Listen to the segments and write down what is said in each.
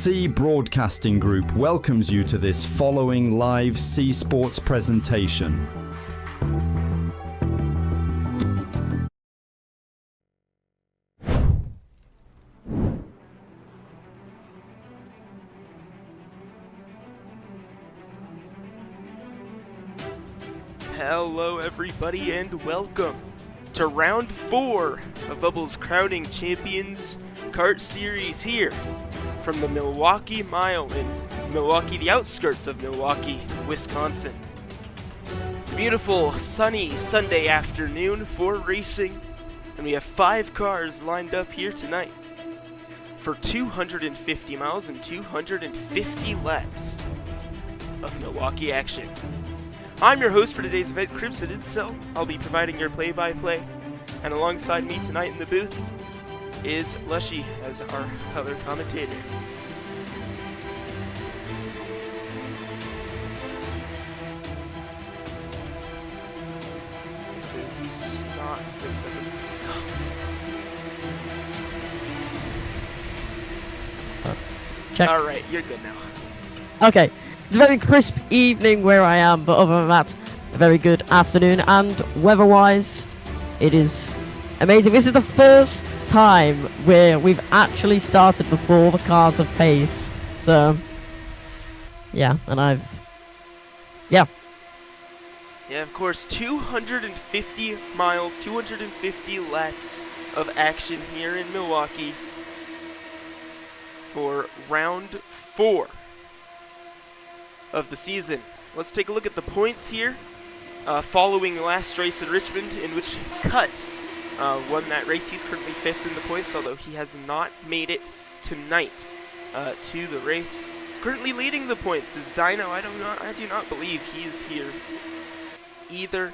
C Broadcasting Group welcomes you to this following live C Sports presentation. Hello everybody and welcome to round 4 of Bubble's Crowning Champions Kart Series here from the Milwaukee Mile in Milwaukee, the outskirts of Milwaukee, Wisconsin. It's a beautiful sunny Sunday afternoon for racing, and we have 5 cars lined up here tonight for 250 miles and 250 laps of Milwaukee action. I'm your host for today's event, Crimson Cell. I'll be providing your play-by-play, and alongside me tonight in the booth is Lushy as our color commentator. Check. Alright, you're good now. Okay, it's a very crisp evening where I am, but other than that, a very good afternoon, and weather-wise, it is amazing. This is the first time where we've actually started before the cars have paced, so, yeah, and yeah, of course, 250 miles, 250 laps of action here in Milwaukee for round 4 of the season. Let's take a look at the points here. Following the last race in Richmond, in which Cut won that race, he's currently 5th in the points, although he has not made it tonight to the race. Currently leading the points is Dino. I do not believe he is here either.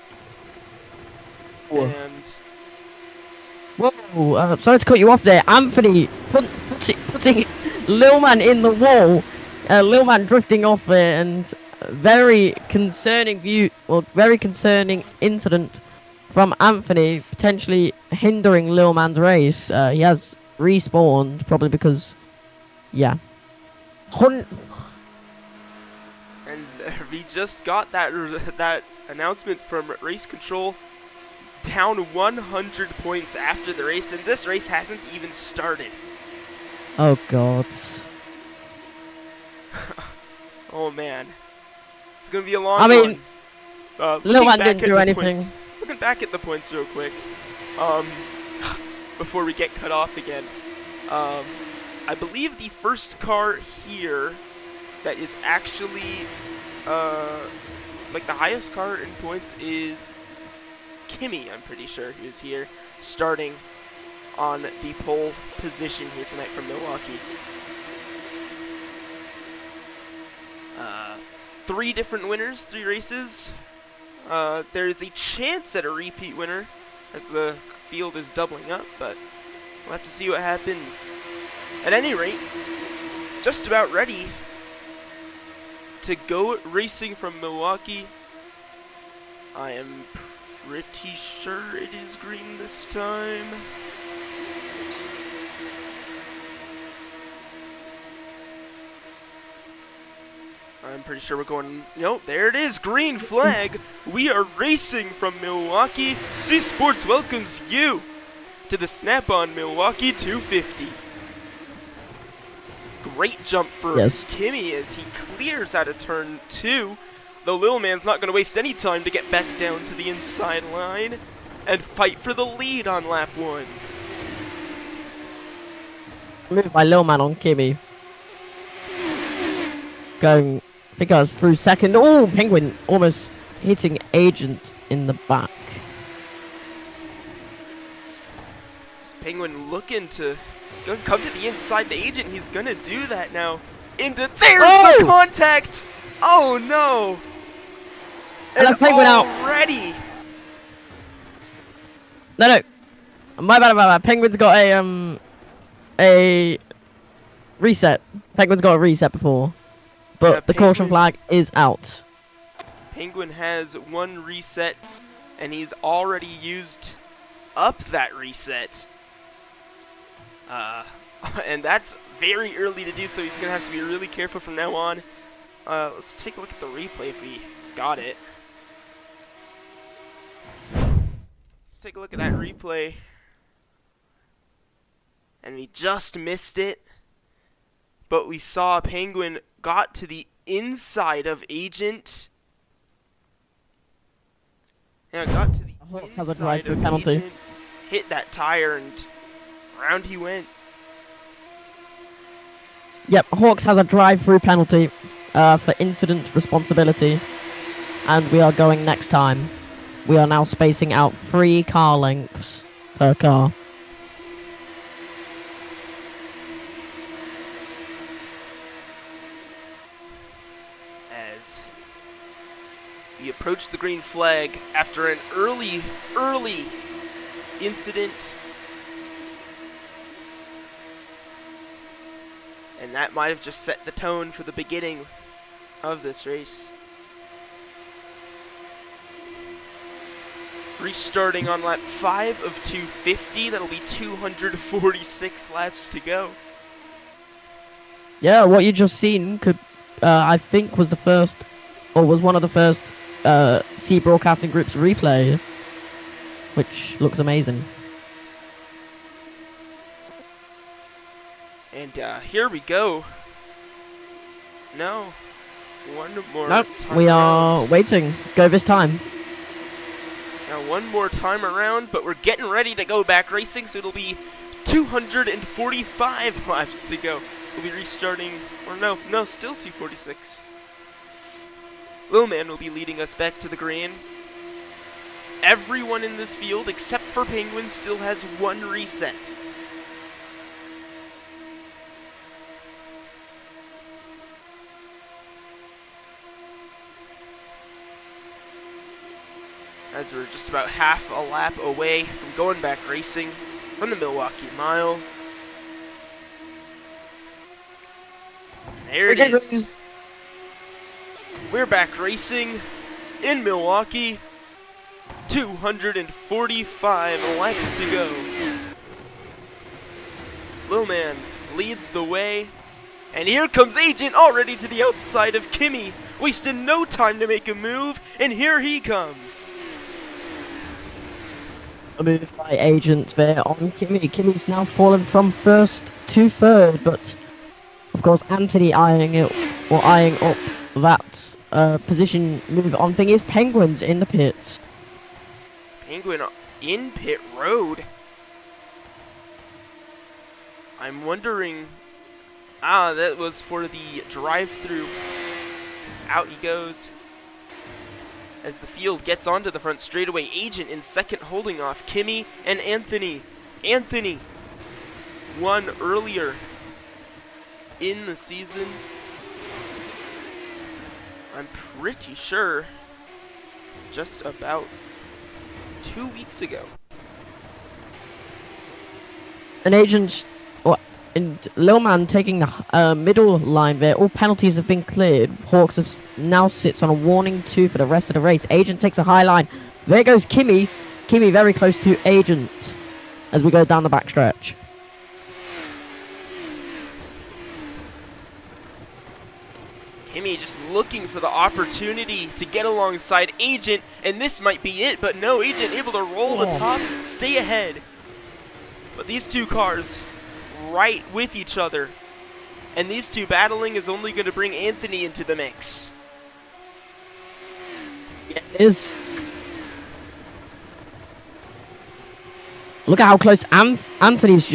And whoa, sorry to cut you off there. Anthony putting Lil Man in the wall. Lil Man drifting off there, and very concerning incident from Anthony, potentially hindering Lil Man's race. He has respawned, probably because, yeah. And we just got that announcement from Race Control. Down 100 points after the race, and this race hasn't even started. Oh God. Oh man, it's gonna be a long one. I mean, Lil Man didn't do anything. Looking back at the points real quick, before we get cut off again. I believe the first car here that is actually like the highest car in points is Kimmy. I'm pretty sure he was here, starting on the pole position here tonight from Milwaukee. 3 different winners, 3 races. There's a chance at a repeat winner as the field is doubling up, but we'll have to see what happens. At any rate, just about ready to go racing from Milwaukee. I am pretty sure it is green this time. I'm pretty sure we're going, nope, there it is, green flag. We are racing from Milwaukee. C Sports welcomes you to the Snap-on Milwaukee 250. Great jump for Kimmy as he clears out of turn 2. The Lil Man's not going to waste any time to get back down to the inside line and fight for the lead on lap 1. Moved by Lil Man on Kimmy. Going, I think I was through second. Oh, Penguin almost hitting Agent in the back. This Penguin looking to come to the inside. The Agent, he's going to do that now. There's the contact! Oh no! And Penguin already! Out. No. My bad. Penguin's got a reset. Penguin's got a reset before. But the caution flag is out. Penguin has 1 reset, and he's already used up that reset. And that's very early to do, so he's going to have to be really careful from now on. Let's take a look at the replay if we got it. Let's take a look at that replay. And we just missed it. But we saw Penguin got to the inside of Agent. And got to the Hawks have a inside drive-through of penalty. Agent, hit that tire, and round he went. Yep, Hawks has a drive-through penalty for incident responsibility. And we are going next time. We are now spacing out 3 car lengths per car. As we approach the green flag after an early incident. And that might have just set the tone for the beginning of this race. Restarting on lap 5 of 250, that'll be 246 laps to go. Yeah, what you just seen could, I think, was the first, or was one of the first C Broadcasting Group's replay, which looks amazing. And here we go. No. One more Nope, time we are around. waiting. Go this time. Now one more time around, but we're getting ready to go back racing, so it'll be 245 laps to go. We'll be restarting, or no, still 246. Lil Man will be leading us back to the green. Everyone in this field, except for Penguin, still has 1 reset. As we're just about half a lap away from going back racing from the Milwaukee Mile. There it is. We're back racing in Milwaukee. 245 laps to go. Lil Man leads the way. And here comes Agent already to the outside of Kimmy. Wasted no time to make a move, and here he comes. A move by Agent there on Kimmy. Kimmy's now fallen from first to third, but of course Anthony eyeing up that position move on thing is Penguins in the pits. Penguin in pit road. I'm wondering. That was for the drive-through. Out he goes. As the field gets onto the front straightaway, Agent in second holding off Kimmy and Anthony. Anthony won earlier in the season. I'm pretty sure just about 2 weeks ago. An Agent, and Lil Man taking the middle line there. All penalties have been cleared. Hawks have now sits on a warning 2 for the rest of the race. Agent takes a high line. There goes Kimmy. Kimmy very close to Agent as we go down the backstretch. Kimmy just looking for the opportunity to get alongside Agent, and this might be it, but no, Agent able to roll the top, stay ahead. But these two cars right with each other, and these two battling is only going to bring Anthony into the mix. Yeah, it is. Look at how close Anthony's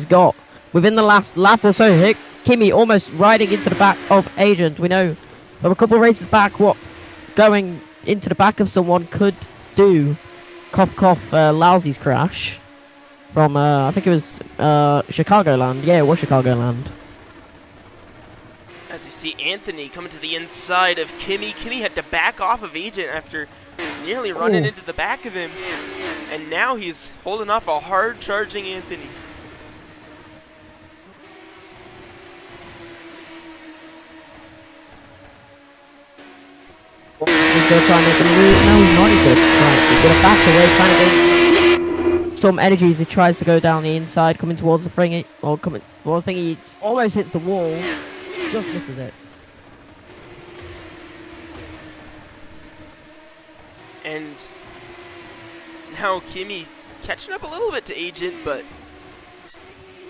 got within the last lap or so. Here, Kimmy almost riding into the back of Agent. We know from a couple of races back what going into the back of someone could do. Cough cough, Lousy's crash from I think it was Chicagoland. Yeah, it was Chicagoland. As you see Anthony coming to the inside of Kimmy. Kimmy had to back off of Agent after nearly running into the back of him. And now he's holding off a hard charging Anthony. He's going to try and make a move. No, he's not. He's going to back away, trying to get some energy as he tries to go down the inside, coming towards the thingy, or coming towards the thingy. He almost hits the wall, just misses it. And now Kimi catching up a little bit to Agent, but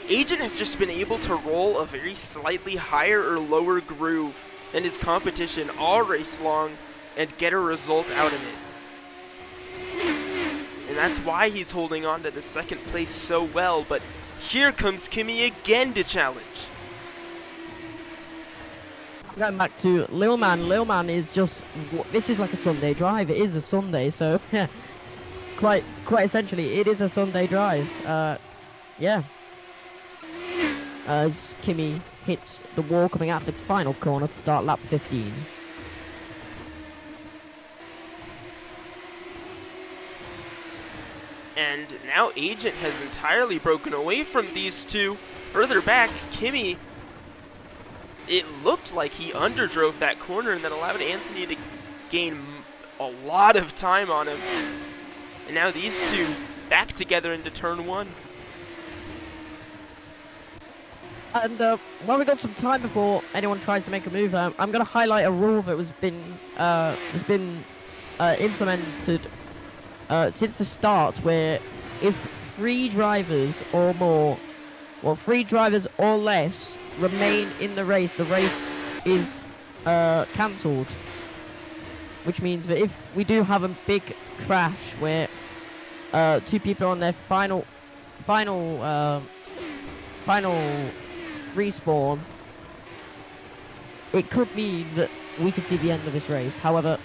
Agent has just been able to roll a very slightly higher or lower groove than his competition all race long and get a result out of it. And that's why he's holding on to the second place so well, but here comes Kimi again to challenge. Going back to Lil Man. Lil Man is just, this is like a Sunday drive. It is a Sunday, so yeah, quite essentially, it is a Sunday drive. Yeah. As Kimi hits the wall coming out of the final corner to start lap 15. And now Agent has entirely broken away from these two. Further back, Kimi, it looked like he underdrove that corner and that allowed Anthony to gain a lot of time on him. And now these two back together into turn one. And while we got some time before anyone tries to make a move, I'm going to highlight a rule that has been implemented since the start, where if 3 drivers or more, or 3 drivers or less remain in the race is cancelled. Which means that if we do have a big crash where 2 people are on their final respawn, it could mean that we could see the end of this race. However,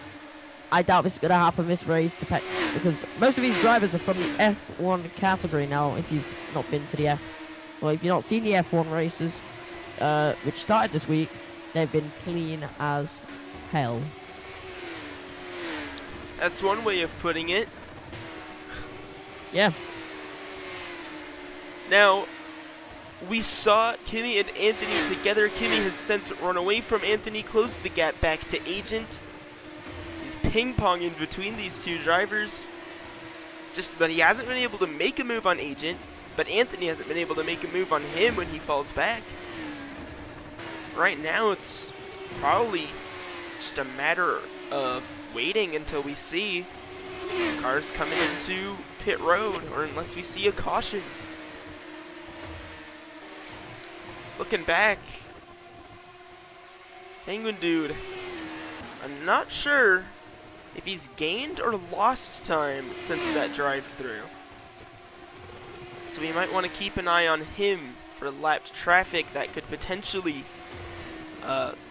I doubt this is going to happen this race, because most of these drivers are from the F1 category now. If you've not been to the if you've not seen the F1 races, which started this week, they've been clean as hell. That's one way of putting it. Yeah. Now, we saw Kimi and Anthony together. Kimi has since run away from Anthony, closed the gap back to Agent. He's ping-ponging between these 2 drivers. But he hasn't been able to make a move on Agent, but Anthony hasn't been able to make a move on him when he falls back. Right now, it's probably just a matter of waiting until we see cars coming into pit road, or unless we see a caution. Looking back, Penguin Dude, I'm not sure if he's gained or lost time since that drive-through. So we might want to keep an eye on him for lapped traffic that could potentially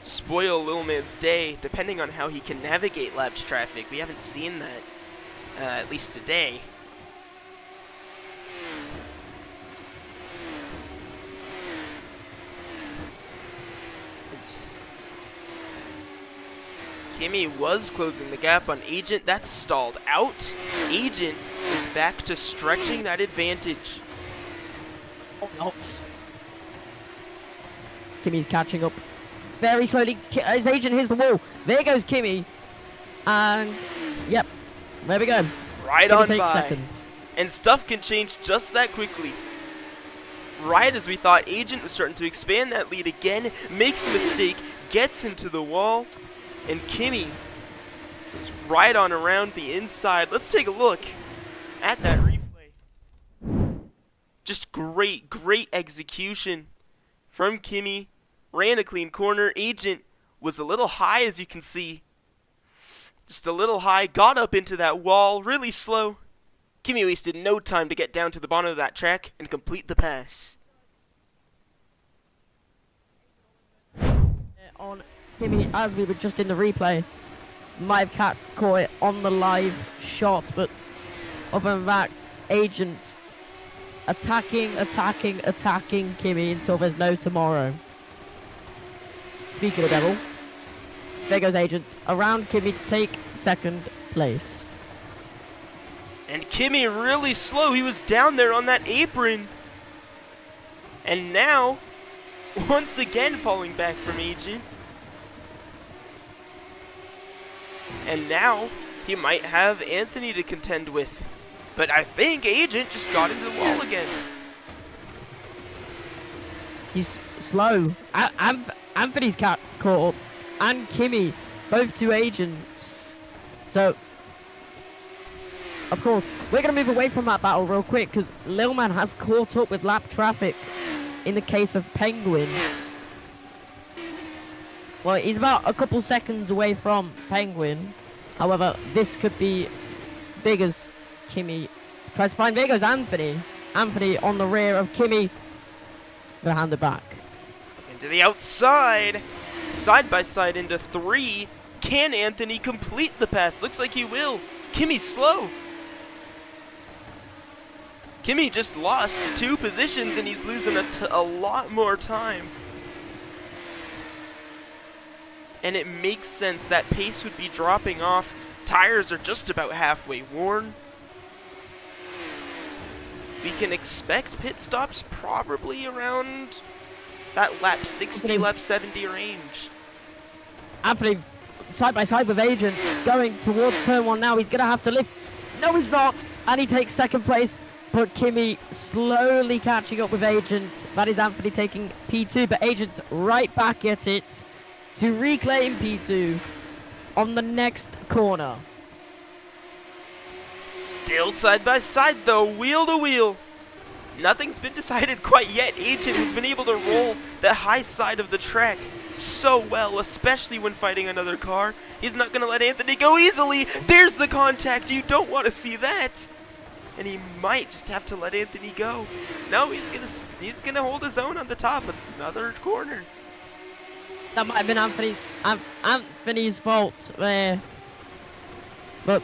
spoil Lil Man's day, depending on how he can navigate lapped traffic. We haven't seen that, at least today. Kimi was closing the gap on Agent. That's stalled out. Agent is back to stretching that advantage. Oh, not. Kimi's catching up very slowly. His Agent hits the wall. There goes Kimi. And, yep, there we go. Right Kimi on takes by. second. And stuff can change just that quickly. Right as we thought Agent was starting to expand that lead again, makes a mistake, gets into the wall, and Kimi is right on around the inside. Let's take a look at that replay. Just great execution from Kimi. Ran a clean corner. Agent was a little high, as you can see. Just a little high. Got up into that wall really slow. Kimi wasted no time to get down to the bottom of that track and complete the pass. On Kimi, as we were just in the replay, might have caught it on the live shot, but other than that, Agent attacking Kimi until there's no tomorrow. Speaking of the devil, there goes Agent around Kimi to take second place. And Kimi really slow. He was down there on that apron. And now, once again falling back from Agent. And now, he might have Anthony to contend with. But I think Agent just got into the wall again. He's slow. Anthony's caught up, and Kimmy, both two agents. So, of course, we're going to move away from that battle real quick because Lil Man has caught up with lap traffic in the case of Penguin. Well, he's about a couple seconds away from Penguin. However, this could be big as Kimmy tries to find big as Anthony. Anthony on the rear of Kimmy. Gonna hand it back. Into the outside. Side by side into 3. Can Anthony complete the pass? Looks like he will. Kimmy's slow. Kimmy just lost 2 positions and he's losing a lot more time. And it makes sense that pace would be dropping off. Tires are just about halfway worn. We can expect pit stops probably around that lap 60, lap 70 range. Anthony side by side with Agent going towards turn 1 now. He's going to have to lift. No, he's not. And he takes second place. But Kimmy slowly catching up with Agent. That is Anthony taking P2. But Agent right back at it to reclaim P2 on the next corner. Still side by side though, wheel to wheel. Nothing's been decided quite yet. Agent has been able to roll the high side of the track so well, especially when fighting another car. He's not going to let Anthony go easily. There's the contact. You don't want to see that. And he might just have to let Anthony go. No, he's gonna hold his own on the top of another corner. That might have been Anthony's fault there. But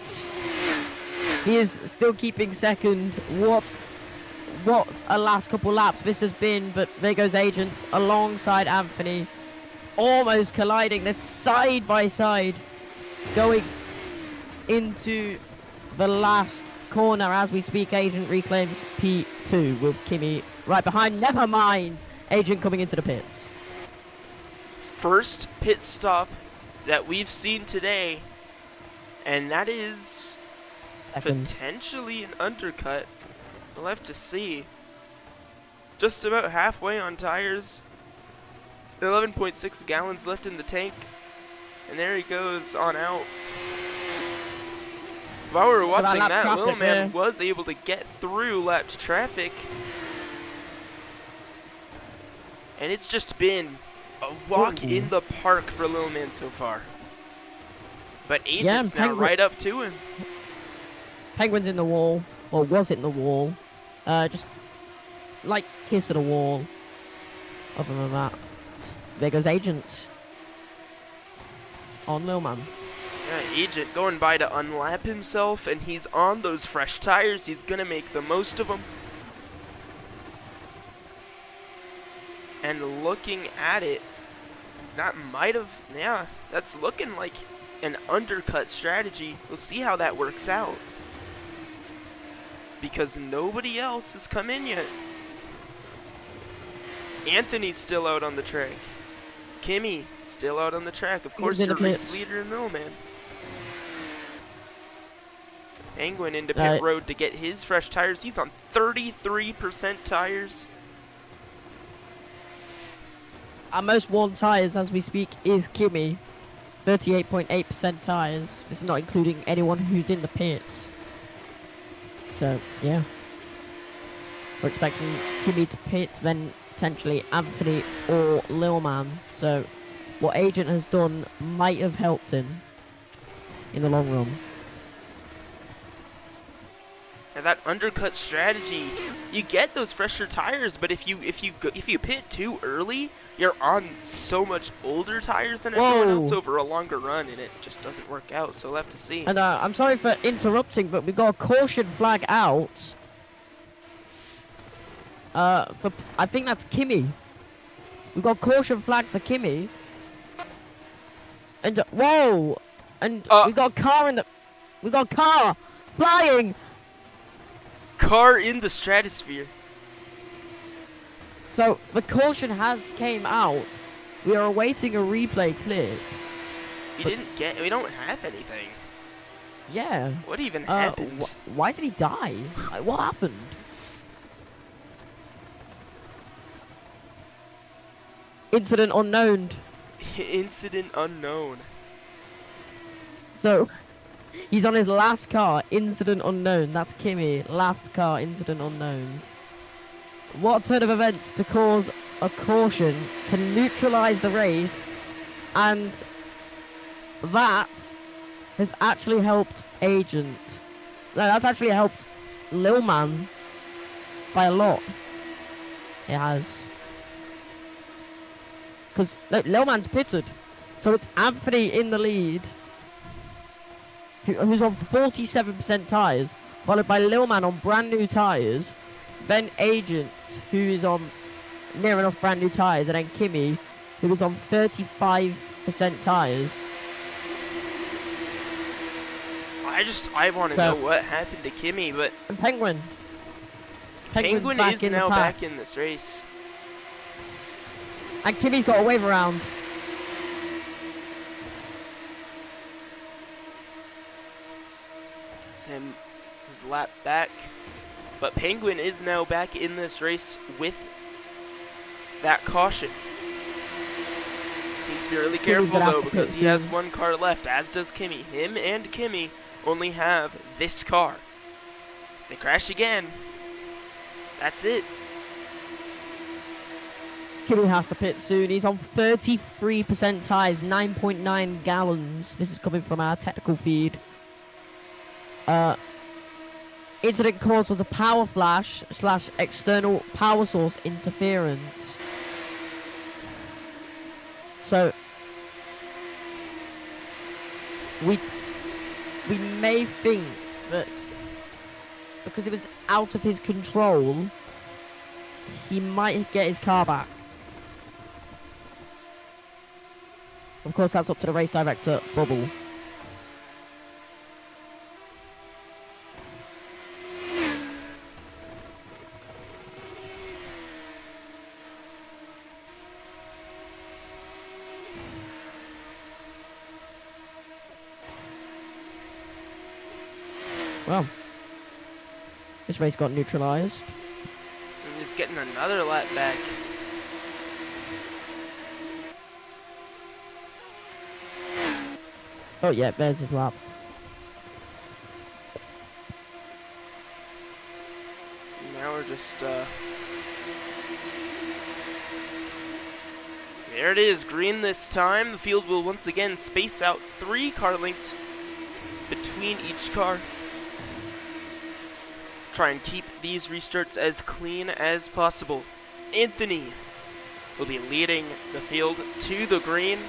he is still keeping second. What a last couple laps this has been. But there goes Agent alongside Anthony. Almost colliding. They're side by side. Going into the last corner as we speak. Agent reclaims P2 with Kimmy right behind. Never mind. Agent coming into the pits. First pit stop that we've seen today, and that is potentially an undercut. We'll have to see. Just about halfway on tires. 11.6 gallons left in the tank, and there he goes on out. While we were watching that, Lil Man was able to get through lapped traffic, and it's just been a walk in the park for Lil Man so far. But Agent's now right up to him. Penguin's in the wall, or was it in the wall? Just like kiss of the wall. Other than that, there goes Agent on Lil Man. Yeah, Agent going by to unlap himself, and he's on those fresh tires. He's gonna make the most of them. And looking at it, that might have, yeah, that's looking like an undercut strategy. We'll see how that works out, because nobody else has come in yet. Anthony's still out on the track. Kimmy still out on the track. Of course, your race leader and Lil Man. Penguin into pit road to get his fresh tires. He's on 33% tires. Our most worn tires as we speak is Kimmy. 38.8% tires. This is not including anyone who's in the pits. So, yeah. We're expecting Kimmy to pit, then potentially Anthony or Lil Man. So, what Agent has done might have helped him in the long run. And that undercut strategy, you get those fresher tires, but if you pit too early, you're on so much older tires than everyone else over a longer run, and it just doesn't work out. So we'll have to see. And I'm sorry for interrupting, but we got a caution flag out. For I think that's Kimmy. We got caution flag for Kimmy. And whoa! And we got a car in the. We got a car flying. Car in the stratosphere. So the caution has came out. We are awaiting a replay clip. We don't have anything. Yeah. What even happened? Why did he die? Like, what happened? Incident unknown. Incident unknown. So, he's on his last car. Incident unknown. That's Kimi. Last car. Incident unknown. What turn of events to cause a caution to neutralize the race, and that has actually helped Agent. No, that's actually helped Lil Man by a lot. It has. Because Lil Man's pitted. So it's Anthony in the lead, who's on 47% tyres, followed by Lil Man on brand new tyres, then Agent, who is on near enough brand new tyres, and then Kimi, who is on 35% tyres. I want to know what happened to Kimi, but And Penguin. Penguin is now back in this race. And Kimi's got a wave around. It's him, his lap back. But Penguin is now back in this race with that caution. Needs to be really careful though, because he has one car left, as does Kimi. Him and Kimi only have this car. They crash again. That's it. Kimi has to pit soon. He's on 33% tyres, 9.9 gallons. This is coming from our technical feed. Incident cause was a power flash / external power source interference. So we may think that because it was out of his control, he might get his car back. Of course, that's up to the race director, Bubble. Well, this race got neutralized. And he's getting another lap back. Oh yeah, there's his lap. Now we're just, there it is, green this time. The field will once again space out 3 car lengths between each car. Try and keep these restarts as clean as possible. Anthony will be leading the field to the green.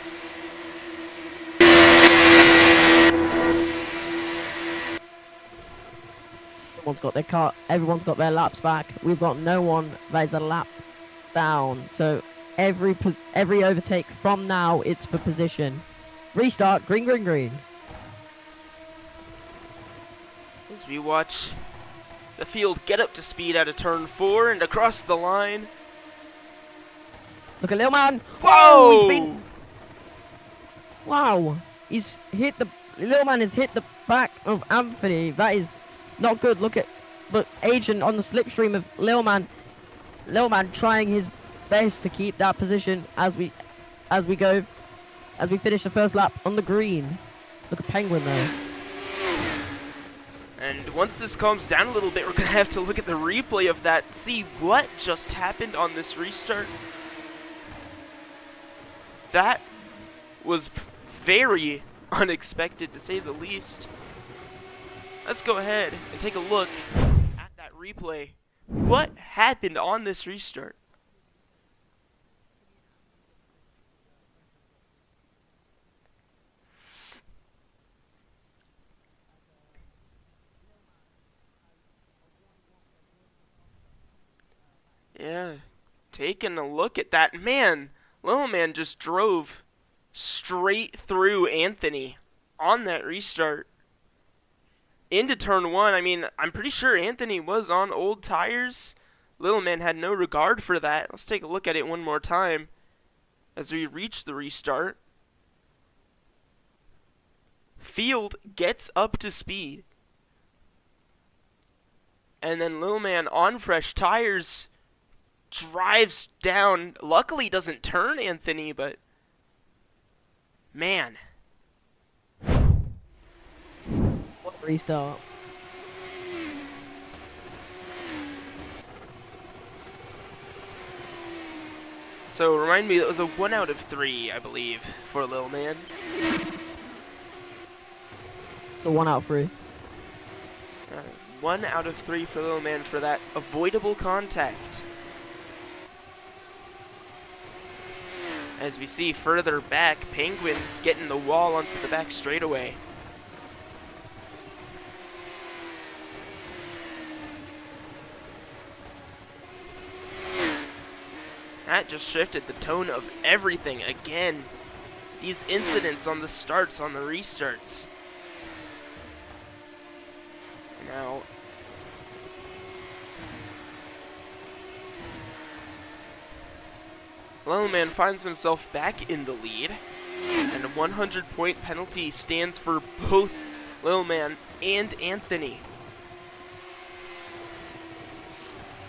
Everyone's got their laps back. We've got no one that is a lap down. So every overtake from now, it's for position. Restart, green, green, green. As we watch the field get up to speed out of turn 4 and across the line. Look at Lil Man. Whoa! Wow. Lil Man has hit the back of Anthony. That is not good. Look Agent on the slipstream of Lil Man. Lil Man trying his best to keep that position as we finish the first lap on the green. Look at Penguin though. And once this calms down a little bit, we're going to have to look at the replay of that, see what just happened on this restart. That was very unexpected, to say the least. Let's go ahead and take a look at that replay. What happened on this restart? Yeah, taking a look at that. Man, Lil Man just drove straight through Anthony on that restart into turn 1. I mean, I'm pretty sure Anthony was on old tires. Lil Man had no regard for that. Let's take a look at it one more time as we reach the restart. field gets up to speed. And then Lil Man on fresh tires drives down. Luckily doesn't turn Anthony, but man. What a restart. So remind me, that was a 1 out of 3, I believe, for Lil Man. So 1 out of 3. 1 out of 3 for Lil Man for that avoidable contact. As we see further back, Penguin getting the wall onto the back straightaway. That just shifted the tone of everything again. These incidents on the starts, on the restarts. Now, Lil Man finds himself back in the lead, and a 100-point penalty stands for both Lil Man and Anthony.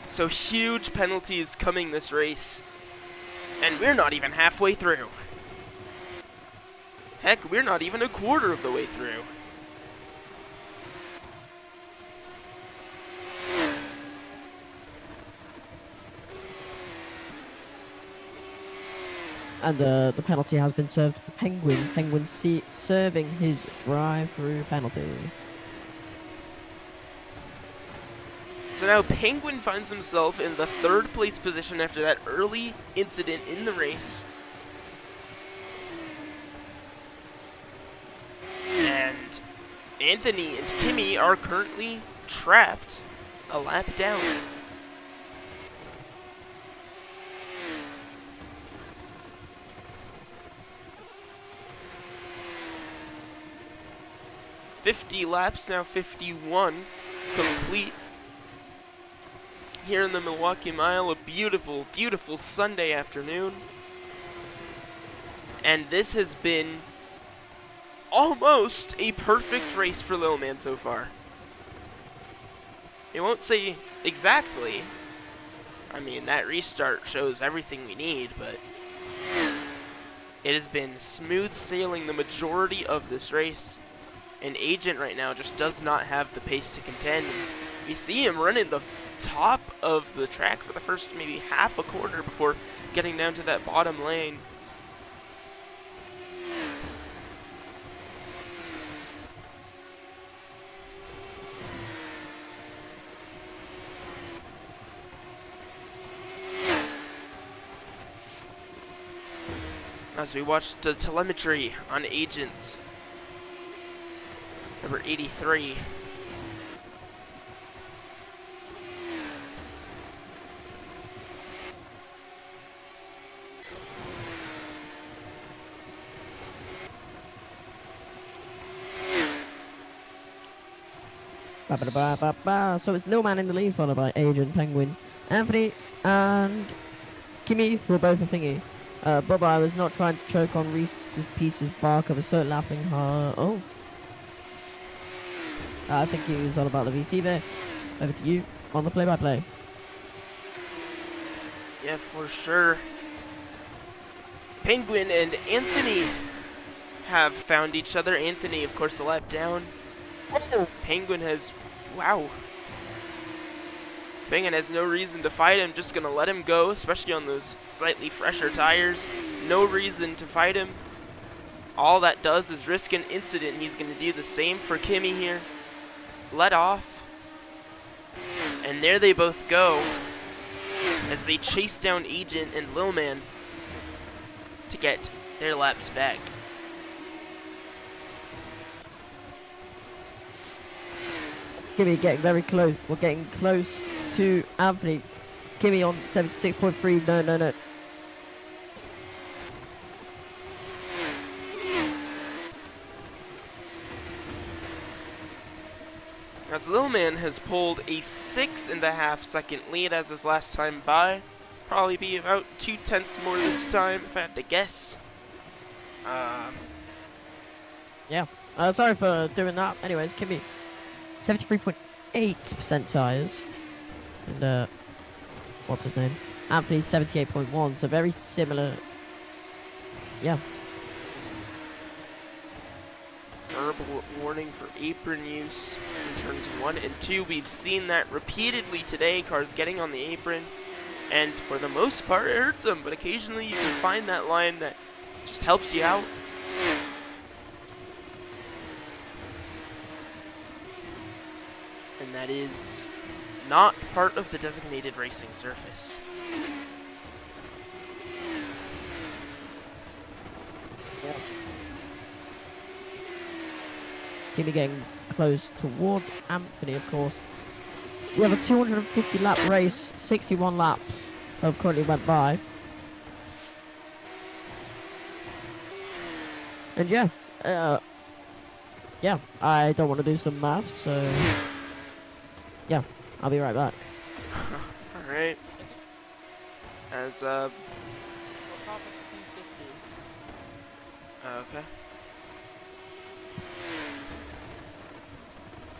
So huge penalties coming this race, and we're not even halfway through. Heck, we're not even a quarter of the way through. And the penalty has been served for Penguin. Penguin serving his drive-through penalty. So now Penguin finds himself in the 3rd place position after that early incident in the race. And Anthony and Kimmy are currently trapped a lap down. Laps now, 51 complete here in the Milwaukee Mile. A beautiful, beautiful Sunday afternoon, and this has been almost a perfect race for Lil Man so far. I won't say exactly. I mean, that restart shows everything we need, but it has been smooth sailing the majority of this race. And Agent right now just does not have the pace to contend. We see him running the top of the track for the first maybe half a quarter before getting down to that bottom lane. As we watch the telemetry on Agents. Number 83. So it's Lil Man in the lead, followed by Agent, Penguin, Anthony, and Kimmy, who are both a thingy. Bubba, I was not trying to choke on Reese's Pieces bark. I was so laughing hard. Oh. I think he was all about the VC there. Over to you on the play-by-play. Yeah, for sure. Penguin and Anthony have found each other. Anthony, of course, a lap down. Oh. Penguin has... Wow. Penguin has no reason to fight him. Just going to let him go, especially on those slightly fresher tires. No reason to fight him. All that does is risk an incident. He's going to do the same for Kimmy here. Let off, and there they both go as they chase down Agent and Lil Man to get their laps back. Kimmy getting very close. We're getting close to Anthony. Kimmy on 76.3. No. As Lil Man has pulled a 6.5 second lead as of last time by. Probably be about 0.2 more this time, if I had to guess. Yeah. Sorry for doing that. Anyways, Kimmy, 73.8% tires, and what's his name? Anthony's 78.1. So very similar. Yeah. Verbal warning for apron use in turns 1 and 2. We've seen that repeatedly today. Cars getting on the apron, and for the most part, it hurts them. But occasionally, you can find that line that just helps you out. And that is not part of the designated racing surface. Kimmy getting close towards Anthony, of course. We have a 250 lap race. 61 laps have currently went by. And yeah, I don't want to do some maths, so yeah, I'll be right back. Alright. As, okay.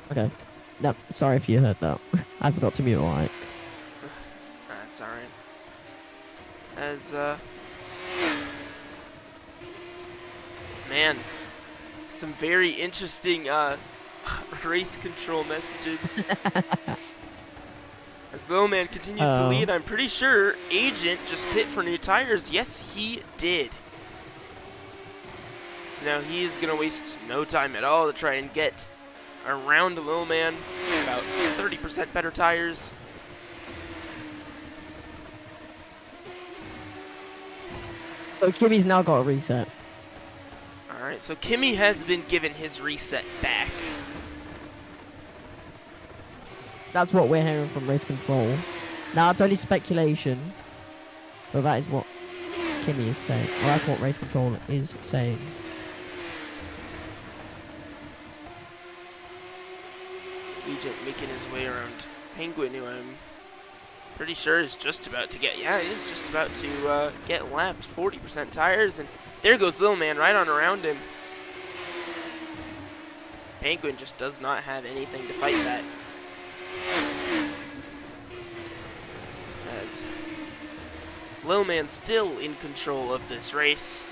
Okay. No, sorry if you heard that. I forgot to mute my mic. That's alright. As, man, some very interesting, race control messages. As Little Man continues to lead, I'm pretty sure Agent just pit for new tires. Yes, he did. So now he is going to waste no time at all to try and get around the Little Man. About 30% better tires. So Kimmy's now got a reset. Alright, so Kimmy has been given his reset back. That's what we're hearing from race control. Now it's only speculation, but that is what Kimmy is saying. Or that's what race control is saying. Agent making his way around Penguin, who I'm pretty sure is just about to get, he's just about to get lapped. 40% tires, and there goes Little Man right on around him. Penguin just does not have anything to fight that. As Little Man still in control of this race.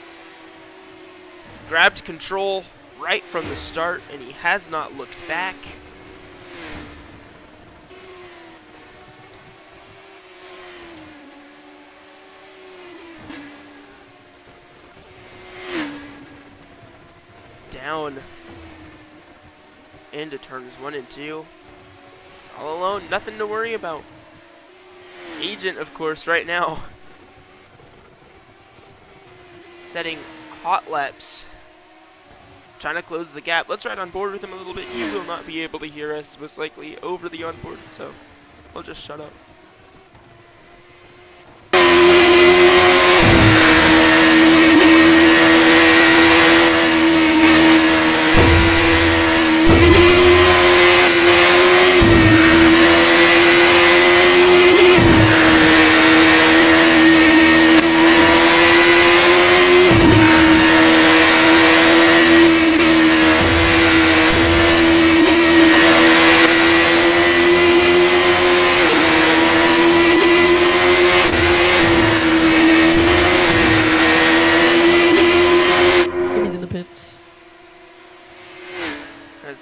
Grabbed control right from the start, and he has not looked back. Down into turns 1 and 2. It's all alone, nothing to worry about. Agent, of course, right now setting hot laps, trying to close the gap. Let's ride on board with him a little bit. You will not be able to hear us, most likely, over the onboard, so we'll just shut up.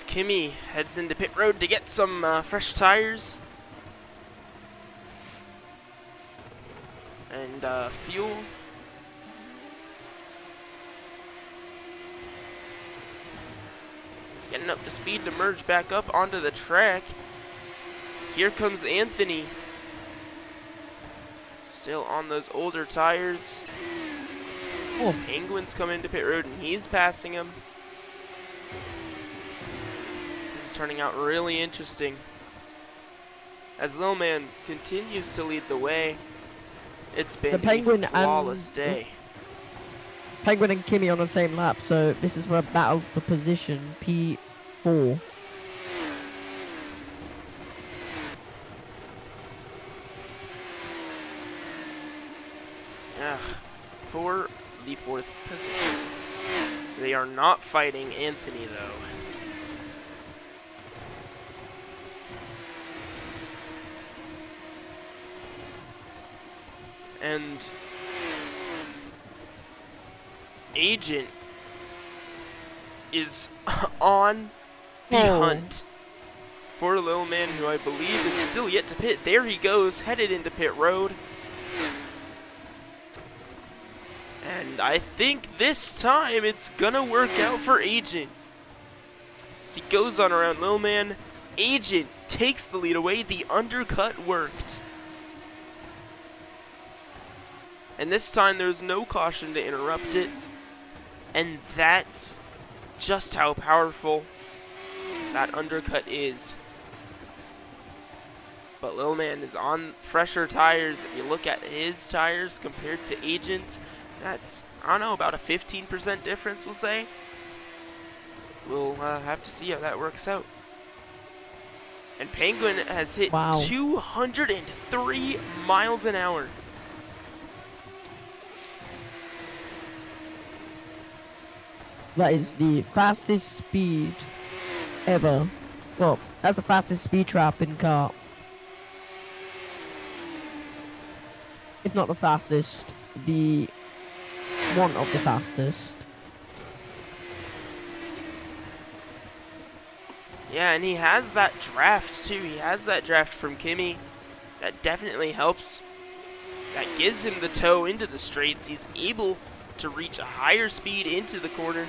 Kimmy heads into pit road to get some fresh tires and fuel. Getting up to speed to merge back up onto the track. Here comes Anthony. Still on those older tires. Oh, Penguin's coming into pit road and he's passing him. Turning out really interesting as Lil Man continues to lead the way. It's been a flawless day. Penguin and Kimmy on the same lap, so this is for a battle for position P4. Yeah, for the 4th position. They are not fighting Anthony, though. And Agent is on the hunt for Lil Man, who I believe is still yet to pit. There he goes, headed into pit road. And I think this time it's gonna work out for Agent. As he goes on around Lil Man, Agent takes the lead away. The undercut worked. And this time there's no caution to interrupt it. And that's just how powerful that undercut is. But Lil Man is on fresher tires. If you look at his tires compared to Agent's, that's, I don't know, about a 15% difference, we'll say. We'll have to see how that works out. And Penguin has hit 203 miles an hour. That is the fastest speed ever. Well, that's the fastest speed trap in kart. If not the fastest, the one of the fastest. Yeah, and he has that draft too. He has that draft from Kimmy. That definitely helps. That gives him the toe into the straights. He's able to reach a higher speed into the corner.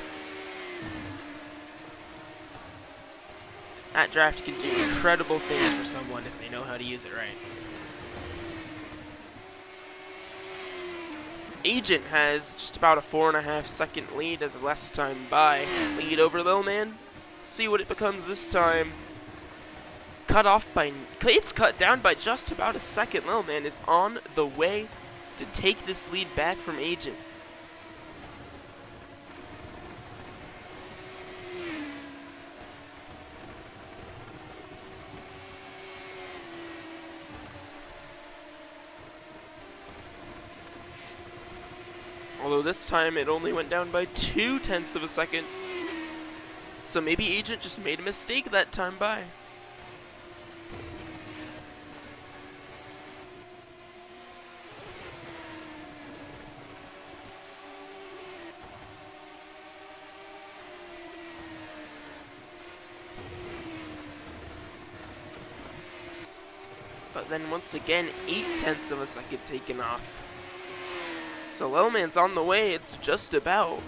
That draft can do incredible things for someone if they know how to use it right. Agent has just about a 4.5 second lead as of last time by. Lead over Lil Man. See what it becomes this time. It's cut down by just about a second. Lil Man is on the way to take this lead back from Agent. Although this time it only went down by 0.2 of a second. So maybe Agent just made a mistake that time by. But then once again, 0.8 of a second taken off. So Lil Man's on the way. It's just about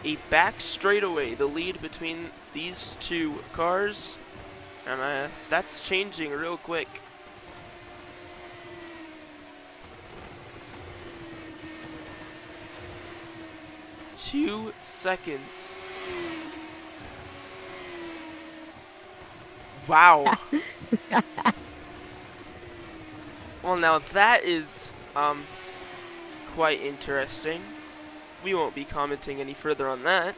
a back straightaway, the lead between these two cars. And that's changing real quick. Two seconds. Wow. Well, now that is quite interesting. We won't be commenting any further on that.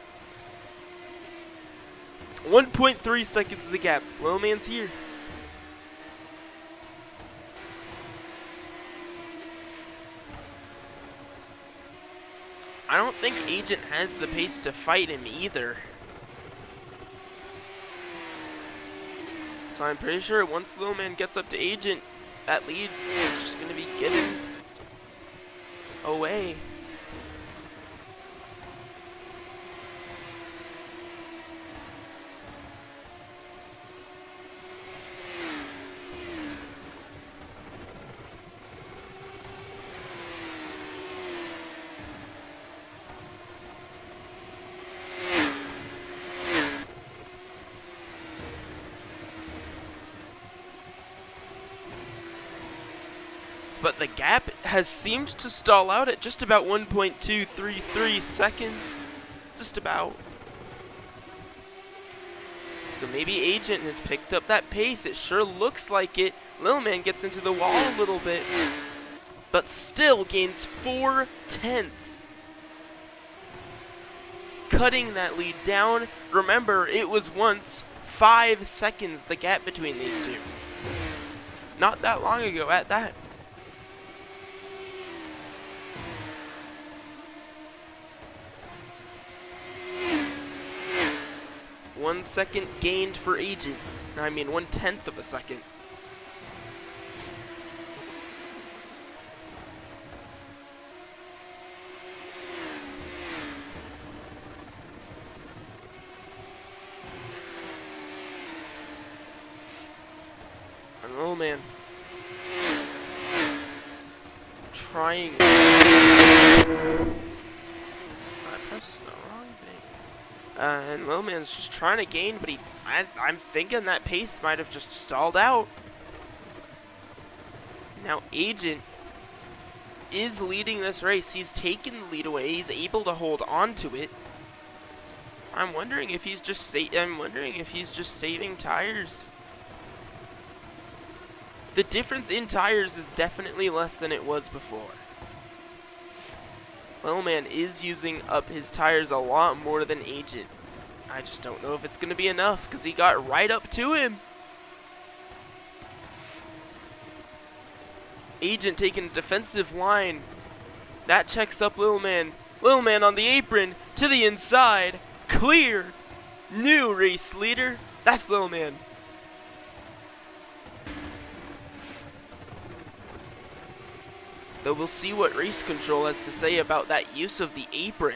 1.3 seconds the gap. Lil Man's here. I don't think Agent has the pace to fight him either. So I'm pretty sure once Lil Man gets up to Agent, that lead is just going to be given away. But the gap has seemed to stall out at just about 1.233 seconds. Just about. So maybe Agent has picked up that pace. It sure looks like it. Lil Man gets into the wall a little bit, but still gains 0.4. Cutting that lead down. Remember, it was once 5 seconds, the gap between these two. Not that long ago at that. 1 second gained for Agent. I mean, 1/10 of a second. Oh man. Trying. I pressed the wrong thing. And Lilman's just trying to gain, but I'm thinking that pace might have just stalled out. Now Agent is leading this race. He's taken the lead away. He's able to hold on to it. I'm wondering if he's just saving tires. The difference in tires is definitely less than it was before. Lilman is using up his tires a lot more than Agent. I just don't know if it's going to be enough because he got right up to him. Agent taking a defensive line. That checks up Lilman. Lilman on the apron to the inside. Clear. New race leader. That's Lilman. Though we'll see what race control has to say about that use of the apron.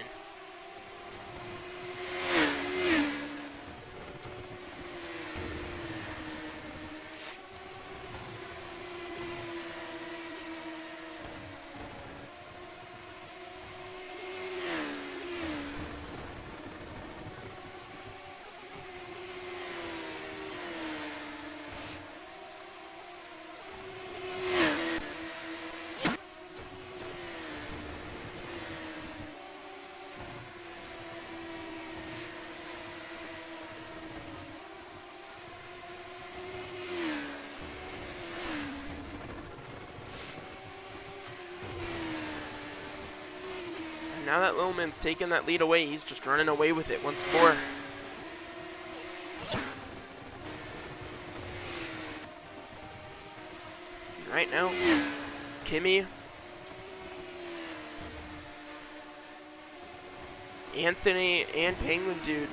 Now that Lilman's taken that lead away, he's just running away with it once more. Right now, Kimmy, Anthony, and Penguin Dude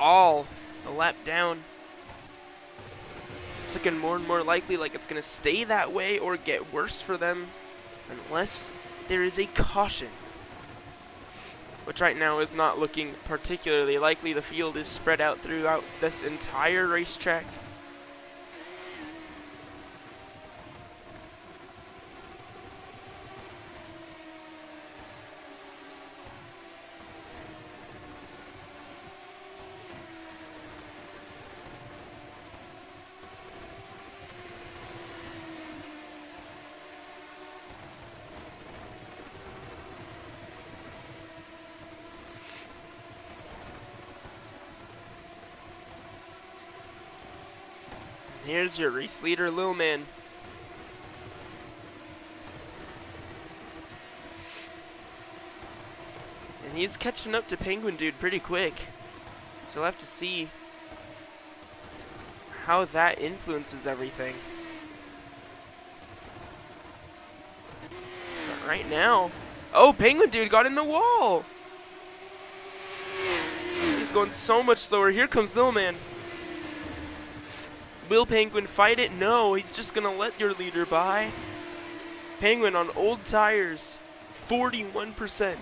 all a lap down. It's looking more and more likely like it's going to stay that way or get worse for them unless there is a caution, which right now is not looking particularly likely. The field is spread out throughout this entire racetrack. Here's your race leader, Lilman. And he's catching up to Penguin Dude pretty quick. So we'll have to see how that influences everything. But right now, oh, Penguin Dude got in the wall. He's going so much slower. Here comes Lilman. Will Penguin fight it? No, he's just going to let your leader by. Penguin on old tires, 41%.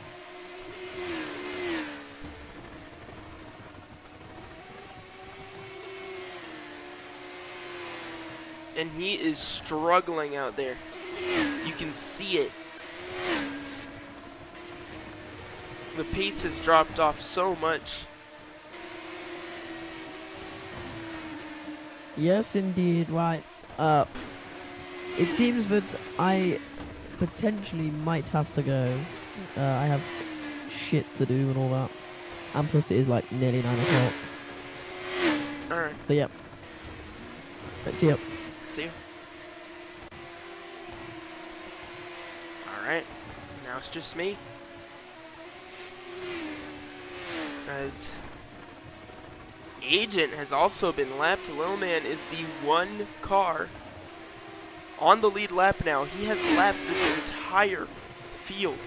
And he is struggling out there. You can see it. The pace has dropped off so much. Yes, indeed, right. It seems that I potentially might have to go. I have shit to do and all that. And plus it is like nearly 9 o'clock. Alright. So, yep. Let's see you. See you. Alright. Now it's just me. As Agent has also been lapped. Lilman is the one car on the lead lap now. He has lapped this entire field.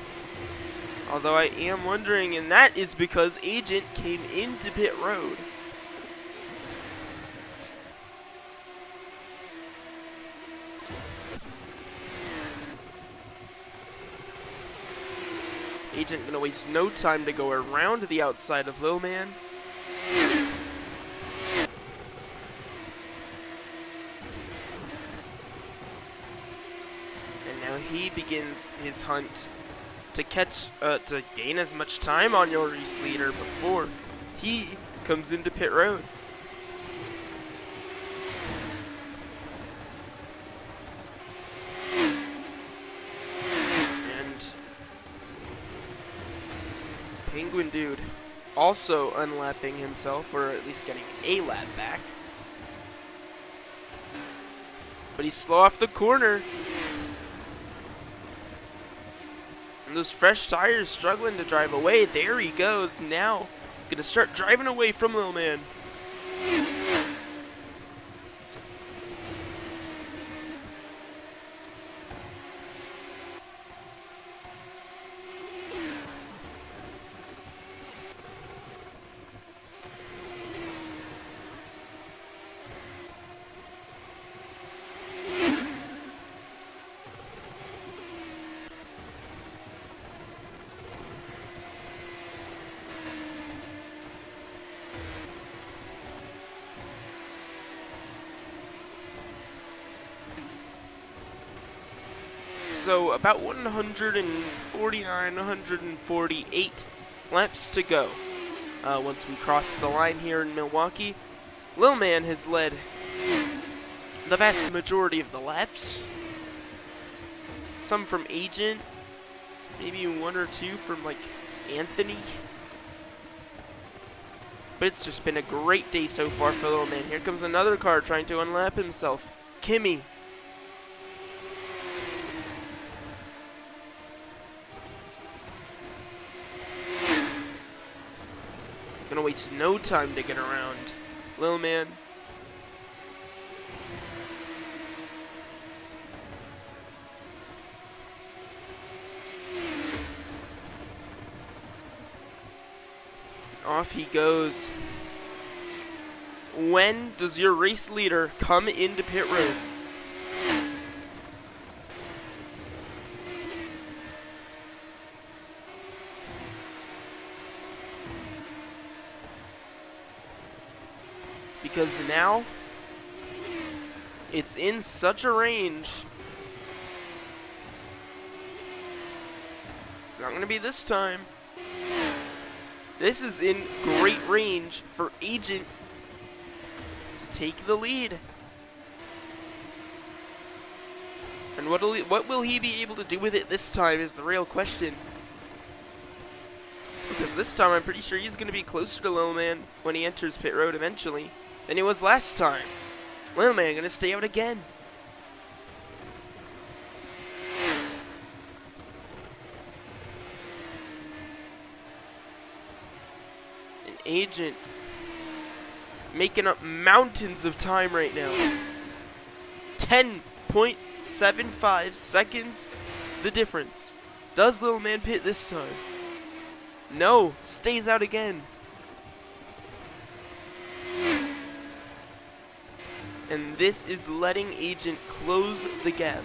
Although I am wondering, and that is because Agent came into pit road Agent gonna waste no time to go around the outside of Lil Man. And now he begins his hunt to to gain as much time on your race leader before he comes into pit road. And Penguin Dude also unlapping himself, or at least getting a lap back. But he's slow off the corner. And those fresh tires struggling to drive away. There he goes. Now gonna start driving away from Lil Man. So about 149, 148 laps to go. Once we cross the line here in Milwaukee, Lil Man has led the vast majority of the laps. Some from Agent, maybe one or two from like Anthony. But it's just been a great day so far for Lil Man. Here comes another car trying to unlap himself. Kimmy. Gonna waste no time to get around Lil Man. Off he goes. When does your race leader come into pit road? Because now it's in such a range. It's not going to be this time. This is in great range for Agent to take the lead. And what will he be able to do with it this time is the real question. Because this time I'm pretty sure he's going to be closer to Lil Man when he enters pit road eventually than he was last time. Lil Man going to stay out again. An Agent making up mountains of time right now. 10.75 seconds the difference. Does Lil Man pit this time? No, stays out again. And this is letting Agent close the gap.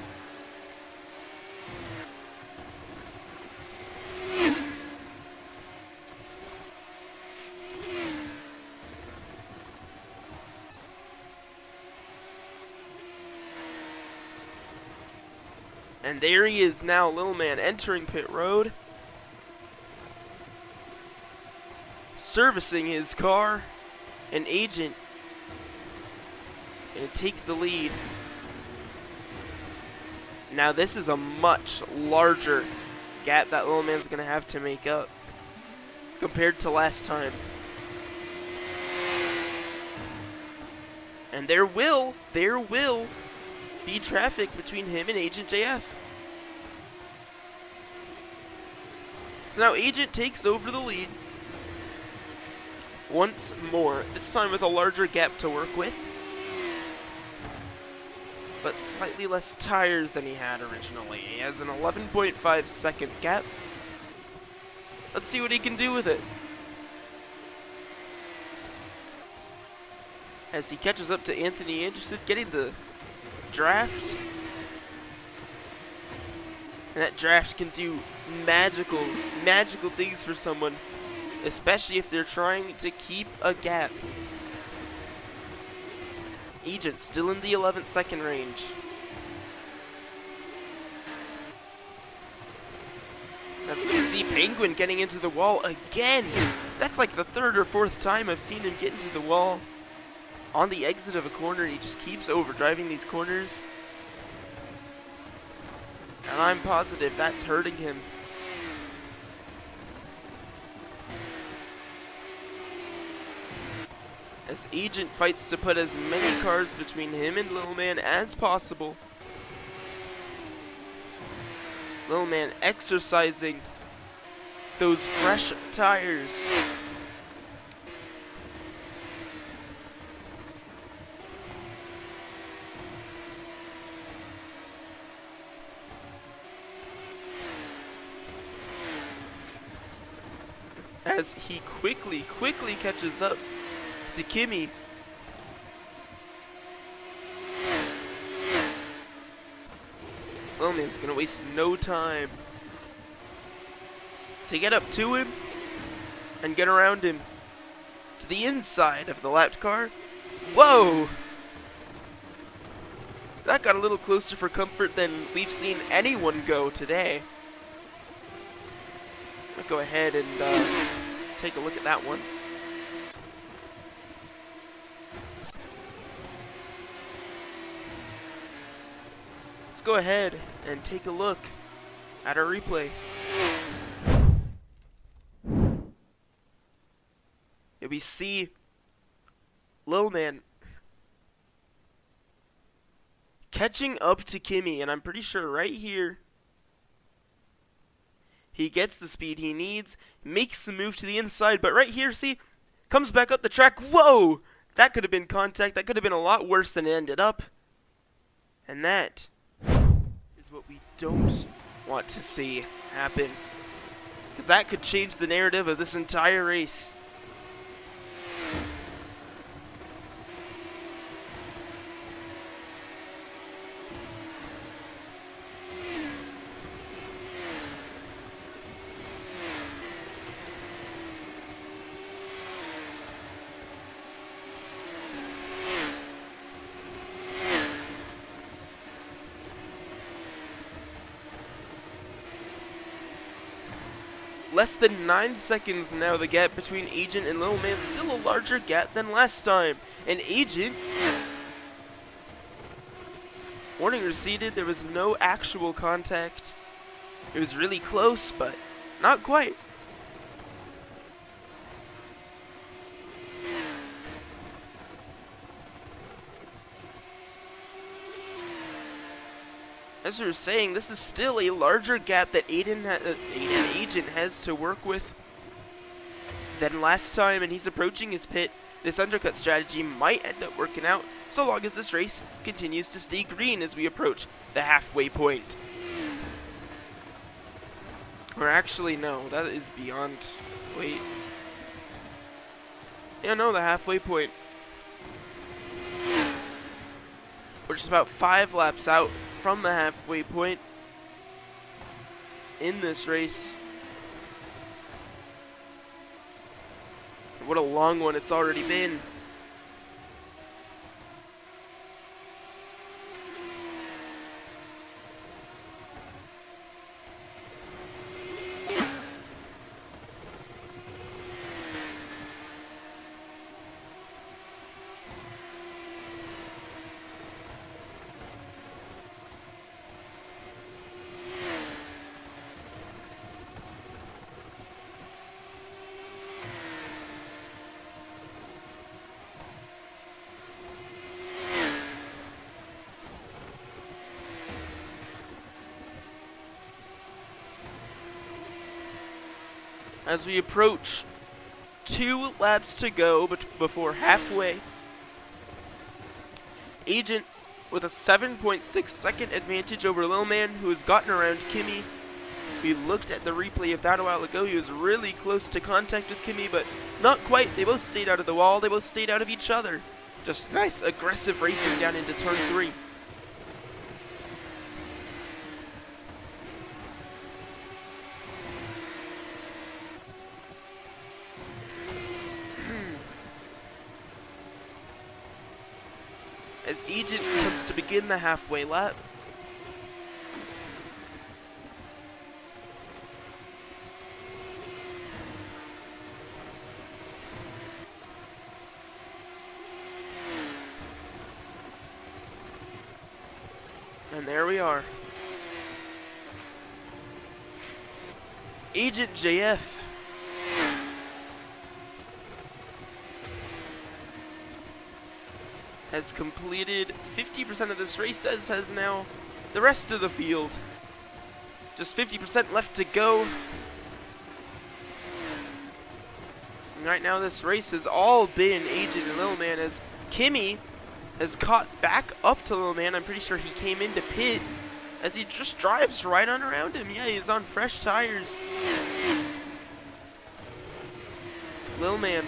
And there he is now, Lil Man entering pit road. Servicing his car. An Agent gonna take the lead. Now this is a much larger gap that Lil Man's gonna have to make up compared to last time. And there will be traffic between him and Agent JF. So now Agent takes over the lead once more, this time with a larger gap to work with, but slightly less tires than he had originally. He has an 11.5 second gap. Let's see what he can do with it. As he catches up to Anthony Anderson, getting the draft. And that draft can do magical, magical things for someone, especially if they're trying to keep a gap. Agent still in the 11 second range. As you see, Penguin getting into the wall again. That's like the third or fourth time I've seen him get into the wall on the exit of a corner. He just keeps overdriving these corners. And I'm positive that's hurting him. As Agent fights to put as many cars between him and Little Man as possible. Little Man exercising those fresh tires. As he quickly catches up to Kimi. Little Man's gonna waste no time to get up to him and get around him to the inside of the lapped car. Whoa! That got a little closer for comfort than we've seen anyone go today. I'll go ahead and take a look at that one. Let's go ahead and take a look at our replay. And we see Lil Man catching up to Kimi, and I'm pretty sure right here he gets the speed he needs, makes the move to the inside, but right here, see, comes back up the track. Whoa! That could have been contact. That could have been a lot worse than it ended up. And that is what we don't want to see happen, because that could change the narrative of this entire race. Less than 9 seconds now, the gap between Agent and Little Man, still a larger gap than last time. And Agent, warning received, there was no actual contact. It was really close, but not quite. As we were saying, this is still a larger gap that Agent has to work with than last time, and he's approaching his pit. This undercut strategy might end up working out, so long as this race continues to stay green as we approach the halfway point. Or actually, no, that is beyond... Wait. Yeah, no, the halfway point. We're just about 5 laps out from the halfway point in this race. What a long one it's already been. As we approach 2 laps to go before halfway, Agent with a 7.6 second advantage over Lil Man, who has gotten around Kimi. We looked at the replay of that a while ago. He was really close to contact with Kimi, but not quite. They both stayed out of the wall. They both stayed out of each other. Just nice, aggressive racing down into turn 3. as Agent comes to begin the halfway lap. And there we are. Agent JF has completed 50% of this race, as has now the rest of the field. Just 50% left to go. And right now this race has all been Agent and Little Man, as Kimmy has caught back up to Little Man. I'm pretty sure he came into pit as he just drives right on around him. Yeah, he's on fresh tires. Little Man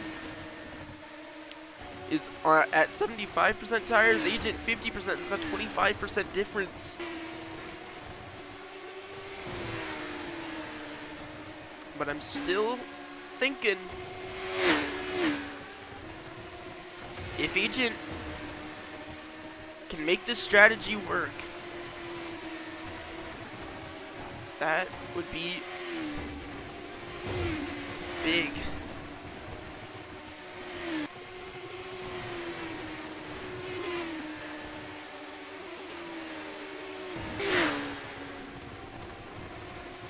is at 75% tires, Agent 50%. That's a 25% difference. But I'm still thinking, if Agent can make this strategy work, that would be big.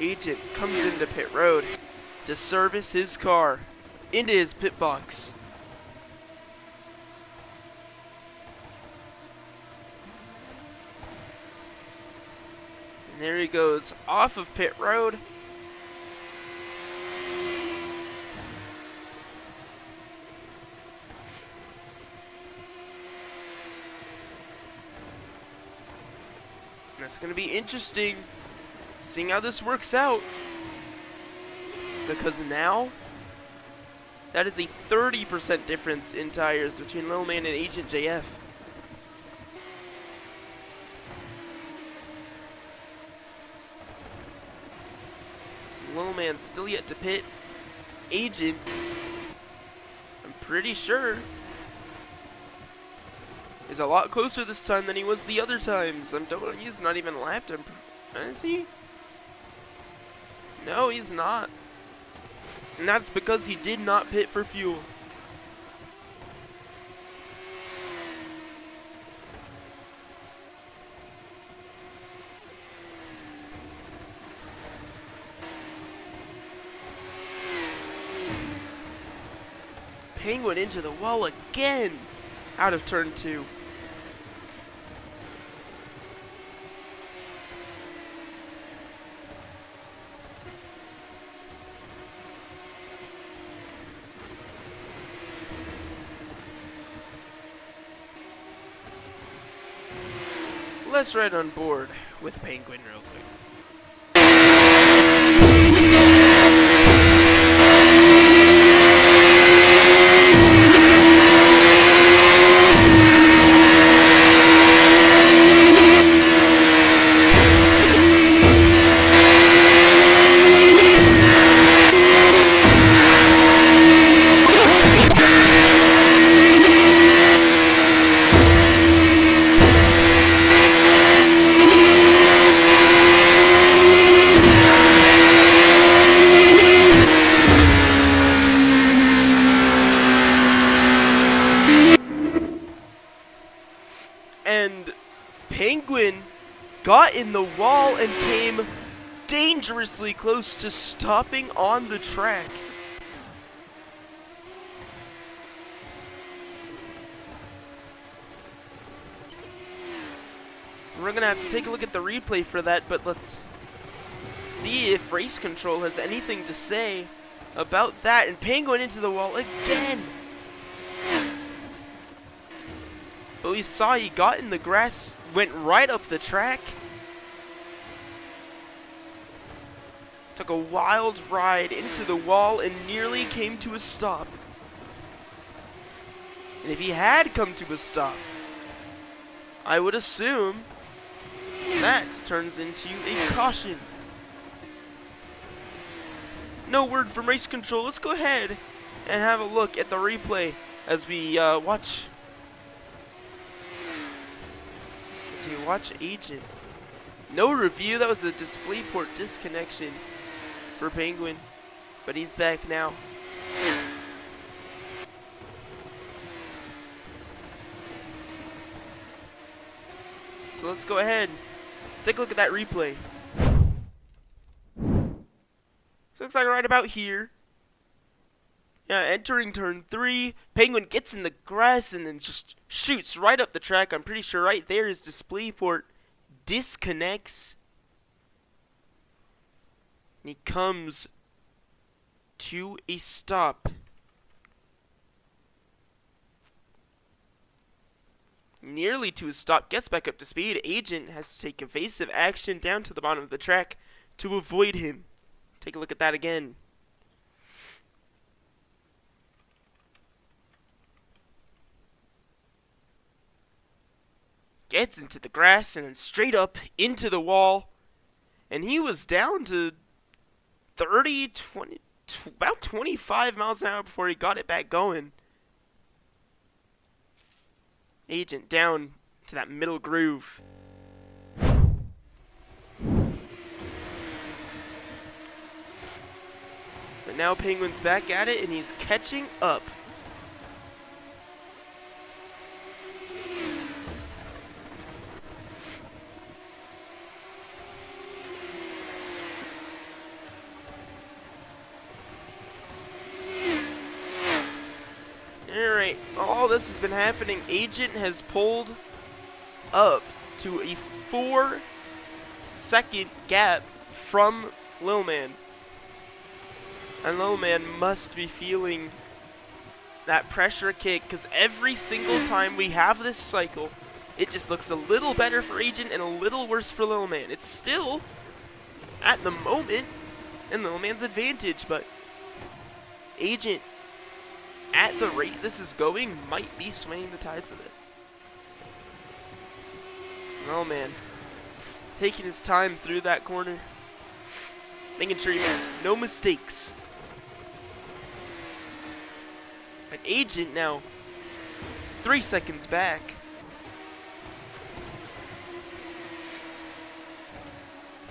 Agent comes into pit road to service his car into his pit box. And there he goes off of pit road. And it's going to be interesting seeing how this works out, because now that is a 30% difference in tires between Lil Man and Agent JF. Lil Man still yet to pit. Agent, I'm pretty sure, is a lot closer this time than he was the other times. He's not even lapped. Is he? No, he's not. And that's because he did not pit for fuel. Penguin into the wall again, out of turn 2. Let's ride on board with Penguin real quick. And Penguin got in the wall and came dangerously close to stopping on the track. We're gonna have to take a look at the replay for that, but let's see if race control has anything to say about that. And Penguin into the wall again. But we saw he got in the grass, went right up the track. Took a wild ride into the wall and nearly came to a stop. And if he had come to a stop, I would assume that turns into a caution. No word from race control. Let's go ahead and have a look at the replay as we watch as we watch Agent. No review, that was a DisplayPort disconnection for Penguin, but he's back now. So let's go ahead, take a look at that replay. So looks like right about here. Yeah, entering turn 3, Penguin gets in the grass and then just shoots right up the track. I'm pretty sure right there his DisplayPort disconnects. And he comes to a stop. Nearly to a stop, gets back up to speed. Agent has to take evasive action down to the bottom of the track to avoid him. Take a look at that again. Gets into the grass and then straight up into the wall. And he was down to 30, 20, about 25 miles an hour before he got it back going. Agent down to that middle groove. But now Penguin's back at it and he's catching up. Alright, all this has been happening. Agent has pulled up to a 4-second gap from Lil Man. And Lil Man must be feeling that pressure kick, because every single time we have this cycle, it just looks a little better for Agent and a little worse for Lil Man. It's still, at the moment, in Lil Man's advantage, but Agent, at the rate this is going, might be swaying the tides of this. Lil Man taking his time through that corner, making sure he makes no mistakes. An Agent now 3 seconds back.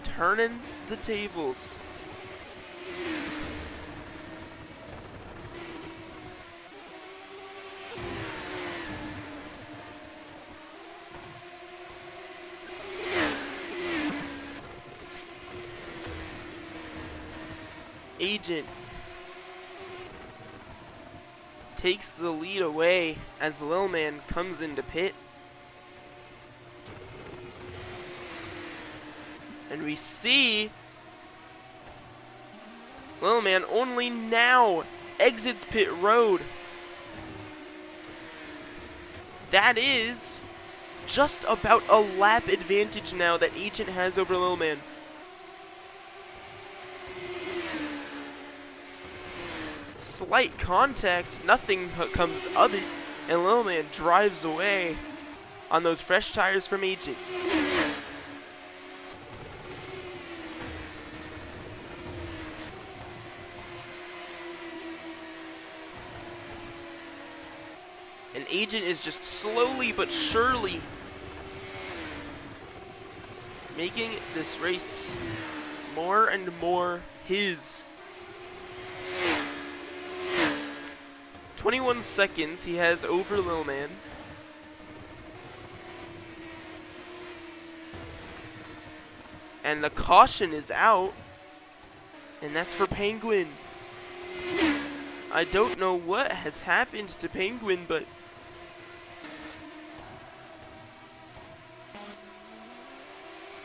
Turning the tables. Agent takes the lead away as Lil Man comes into pit. And we see Lil Man only now exits pit road. That is just about a lap advantage now that Agent has over Lil Man. Slight contact, nothing comes of it, and Lil Man drives away on those fresh tires from Agent. And Agent is just slowly but surely making this race more and more his. 21 seconds he has over Lil Man. And the caution is out. And that's for Penguin. I don't know what has happened to Penguin, but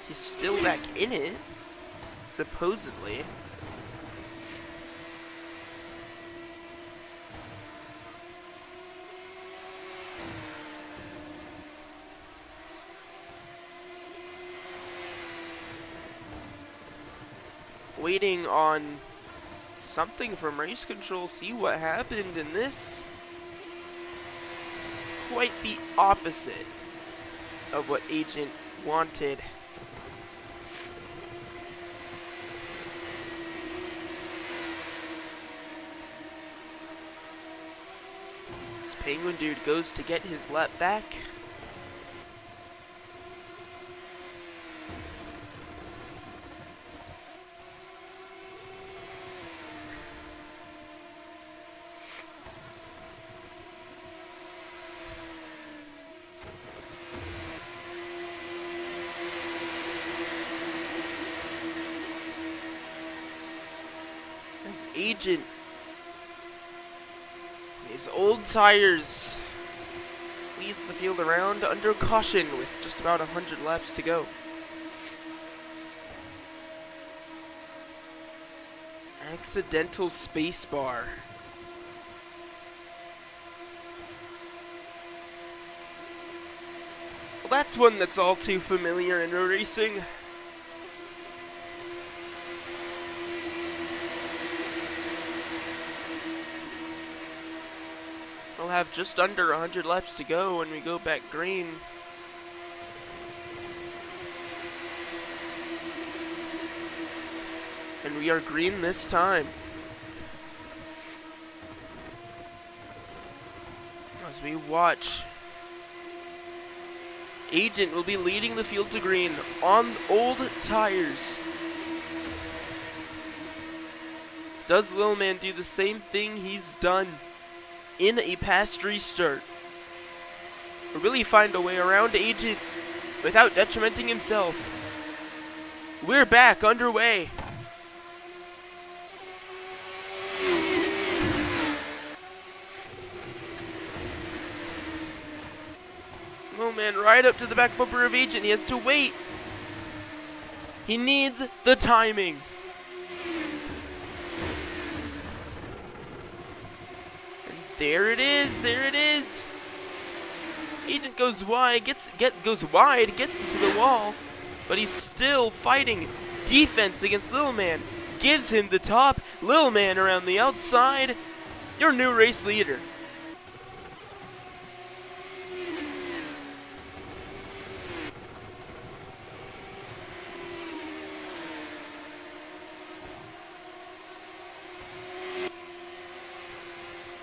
he's still back in it, supposedly. Waiting on something from race control, see what happened in this. It's quite the opposite of what Agent wanted. This Penguin dude goes to get his lap back. as Agent, his old tires, leads the field around under caution with just about 100 laps to go. Accidental spacebar. Well, that's one that's all too familiar in road racing. We'll have just under 100 laps to go when we go back green. And we are green this time. As we watch, Agent will be leading the field to green on old tires. Does Lil Man do the same thing he's done in a past restart? Or will he find a way around Agent without detrimenting himself? We're back underway. Oh man, right up to the back bumper of Agent. He has to wait. He needs the timing. And there it is, there it is. Agent goes wide, goes wide, gets into the wall, but he's still fighting defense against Lil Man. Gives him the top. Lil Man around the outside. Your new race leader.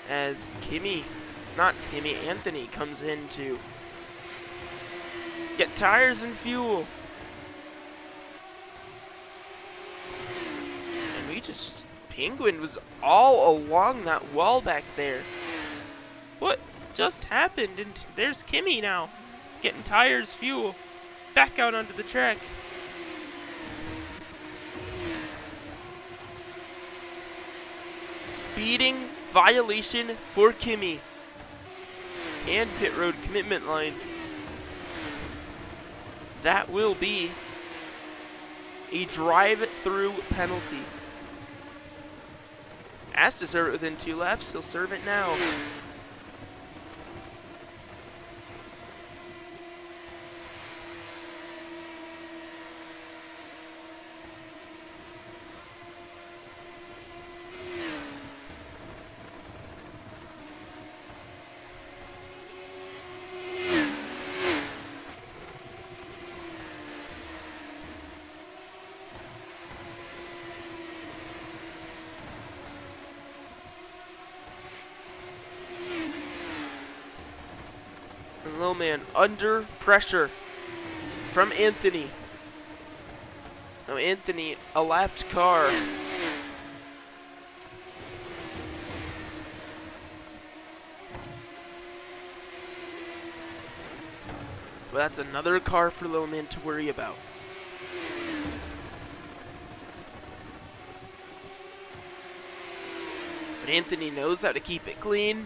As Anthony comes in to get tires and fuel. And Penguin was all along that wall back there. What just happened? And there's Kimmy now, getting tires, fuel, back out onto the track. Speeding violation for Kimmy. And pit road commitment line. That will be a drive-through penalty. Asked to serve it within 2 laps, he'll serve it now. Lil Man under pressure from Anthony. Now Anthony, a lapped car. But that's another car for Lil Man to worry about. But Anthony knows how to keep it clean.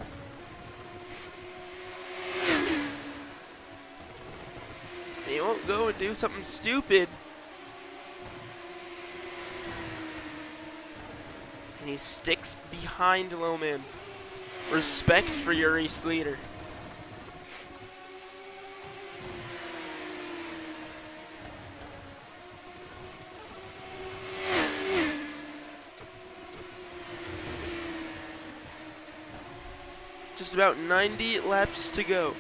He won't go and do something stupid. And he sticks behind Lil Man. Respect for your race leader. Just about 90 laps to go.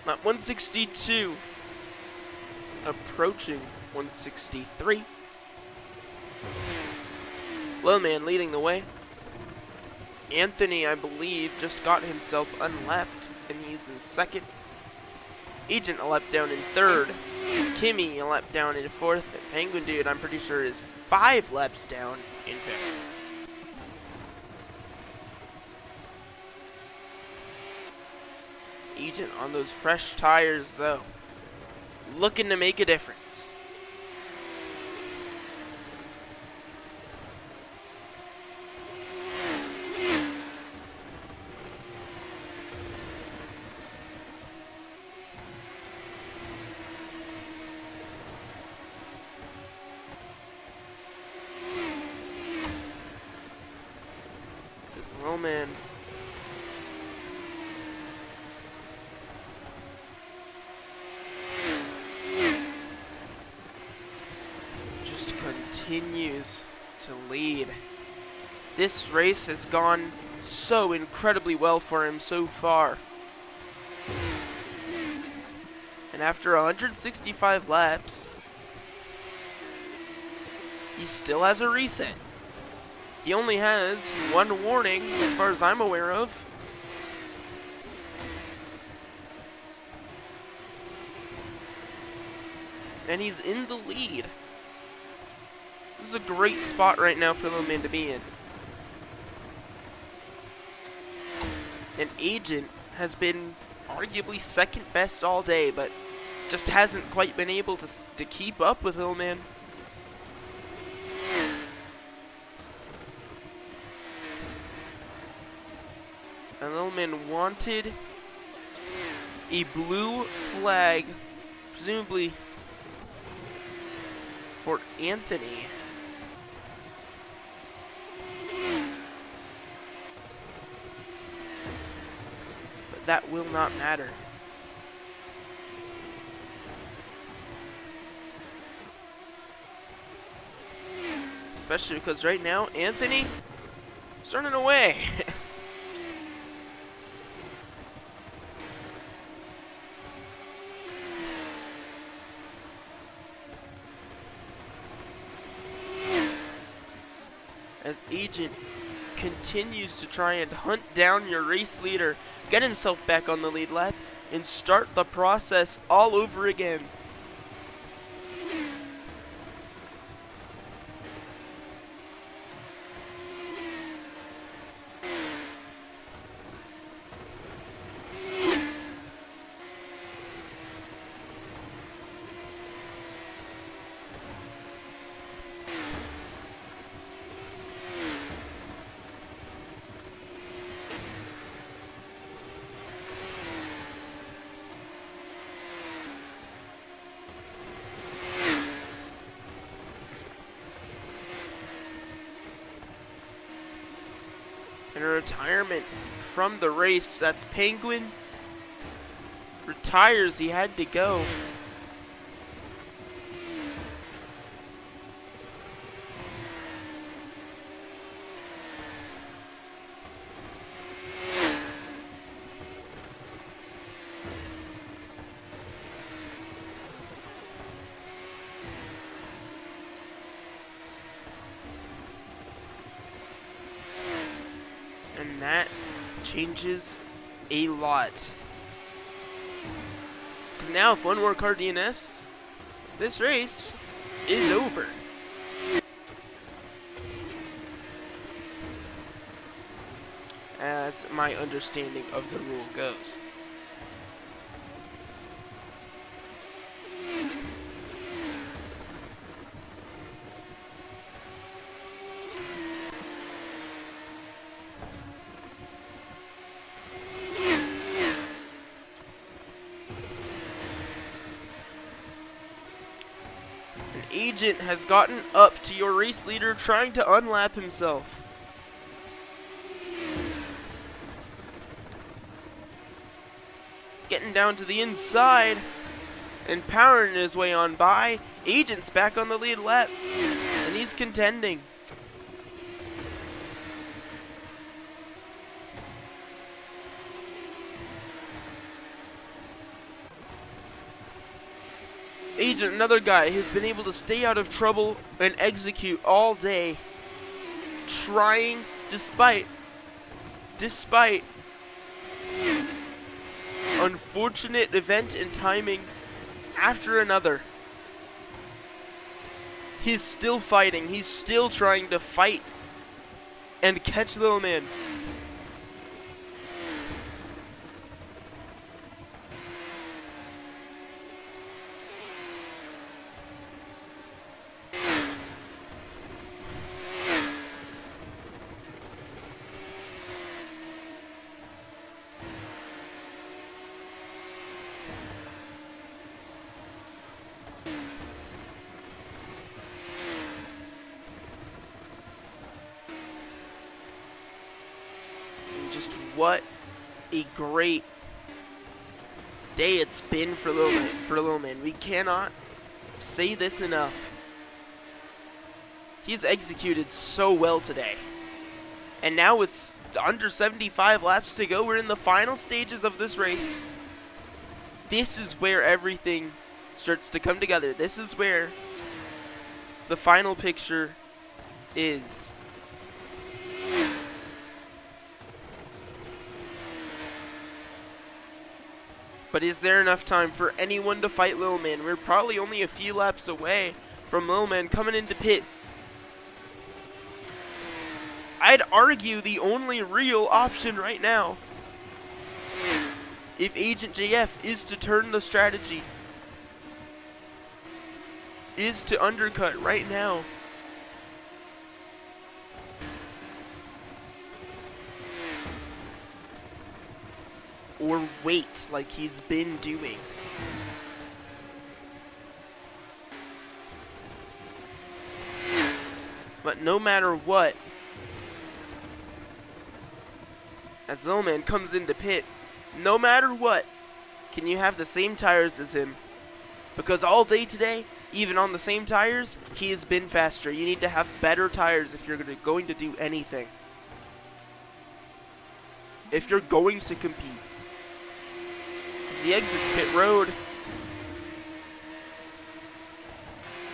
Lap 162. Approaching 163. Lowman leading the way. Anthony, I believe, just got himself unlapped, and he's in second. Agent a lap down in third. Kimmy a lap down in fourth. And Penguin Dude, I'm pretty sure, is 5 laps down in fifth. Agent on those fresh tires, though, looking to make a difference. This little man continues to lead. This race has gone so incredibly well for him so far. And after 165 laps, he still has a reset. He only has 1 warning as far as I'm aware of. And he's in the lead. This is a great spot right now for Lowman to be in. And Agent has been arguably second best all day, but just hasn't quite been able to keep up with Lowman. And Lowman wanted a blue flag, presumably for Anthony. That will not matter. Especially because right now, Anthony is running away. As Agent continues to try and hunt down your race leader, get himself back on the lead lap, and start the process all over again. And a retirement from the race. That's Penguin. Retires. He had to go. And that changes a lot. Because now if one more car DNFs, this race is over. As my understanding of the rule goes. Agent has gotten up to your race leader, trying to unlap himself. Getting down to the inside and powering his way on by. Agent's back on the lead lap, and he's contending. Agent, another guy, has been able to stay out of trouble and execute all day, trying despite unfortunate event and timing after another. He's still fighting. He's still trying to fight and catch Little Man. Just what a great day it's been for Little Man. We cannot say this enough. He's executed so well today. And now it's under 75 laps to go. We're in the final stages of this race. This is where everything starts to come together. This is where the final picture is. But is there enough time for anyone to fight Little Man? We're probably only a few laps away from Little Man coming into pit. I'd argue the only real option right now, if Agent JF is to turn the strategy, is to undercut right now. Or wait like he's been doing. But no matter what, as Little Man comes into pit, no matter what, can you have the same tires as him? Because all day today, even on the same tires, he has been faster. You need to have better tires if you're going to do anything. If you're going to compete. As he exits pit road,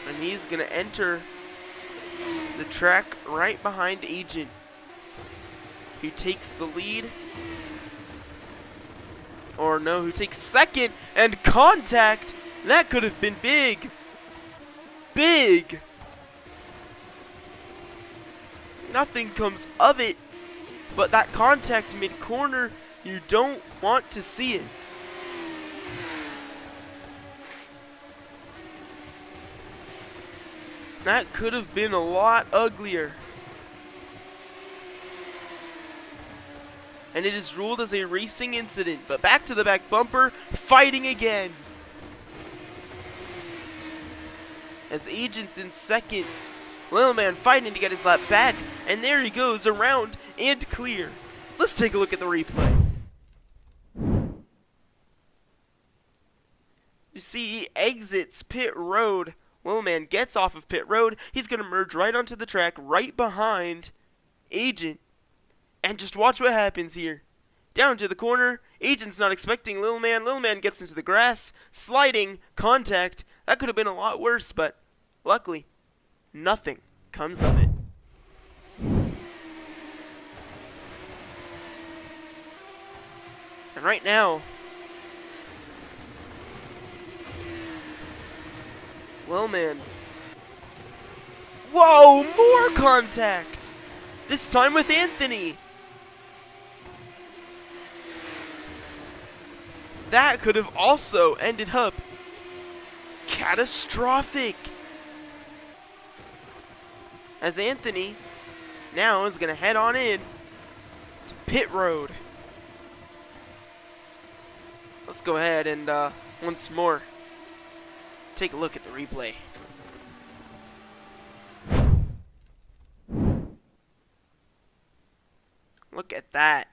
and he's going to enter the track right behind Agent, who takes the lead. Or no, who takes second, and contact! That could have been big. Big! Nothing comes of it, but that contact mid-corner, you don't want to see it. That could have been a lot uglier. And it is ruled as a racing incident. But back to the back bumper, fighting again. As Agent's in second. Little Man fighting to get his lap back. And there he goes, around and clear. Let's take a look at the replay. You see, he exits pit road. Little Man gets off of pit road. He's going to merge right onto the track, right behind Agent. And just watch what happens here. Down to the corner. Agent's not expecting Little Man. Little Man gets into the grass. Sliding. Contact. That could have been a lot worse, but luckily, nothing comes of it. And right now, Little Man. Whoa! More contact! This time with Anthony. That could have also ended up catastrophic. As Anthony now is going to head on in to pit road. Let's go ahead and once more take a look at the replay. Look at that.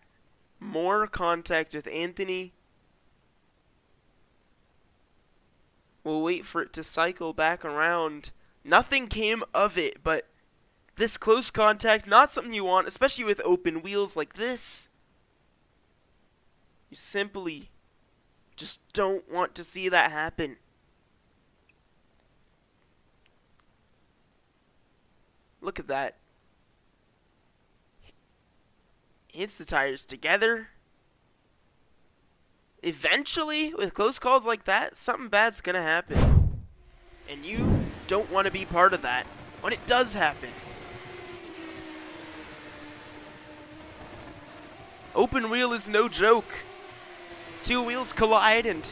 More contact with Anthony. We'll wait for it to cycle back around. Nothing came of it, but this close contact, not something you want, especially with open wheels like this. You simply just don't want to see that happen. Look at that. Hits the tires together. Eventually, with close calls like that, something bad's gonna happen. And you don't want to be part of that when it does happen. Open wheel is no joke. Two wheels collide and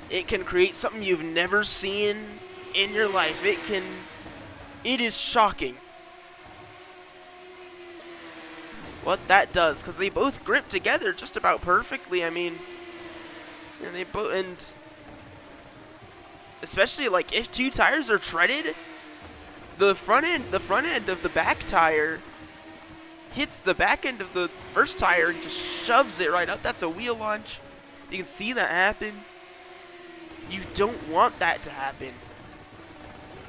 it can create something you've never seen in your life. It is shocking what that does, because they both grip together just about perfectly. I mean, and they both, and especially like if two tires are treaded, the front end of the back tire hits the back end of the first tire and just shoves it right up. That's a wheel launch. You can see that happen. You don't want that to happen.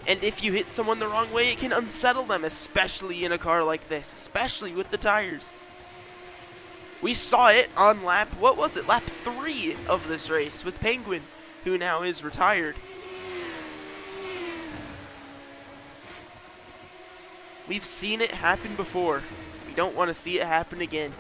And if you hit someone the wrong way, it can unsettle them, especially in a car like this, especially with the tires. We saw it on lap 3 of this race with Penguin, who now is retired. We've seen it happen before. We don't want to see it happen again.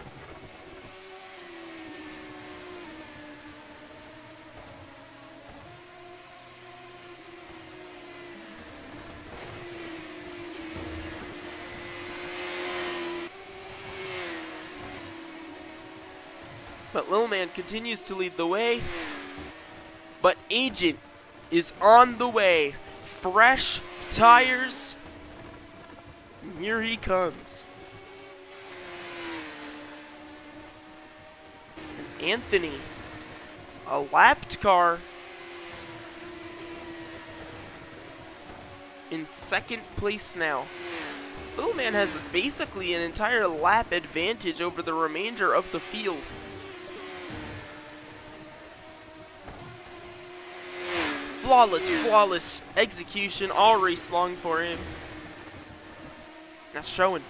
But Lil Man continues to lead the way. But Agent is on the way. Fresh tires. And here he comes. And Anthony, a lapped car, in second place now. Lil Man has basically an entire lap advantage over the remainder of the field. Flawless execution all race long for him. That's showing.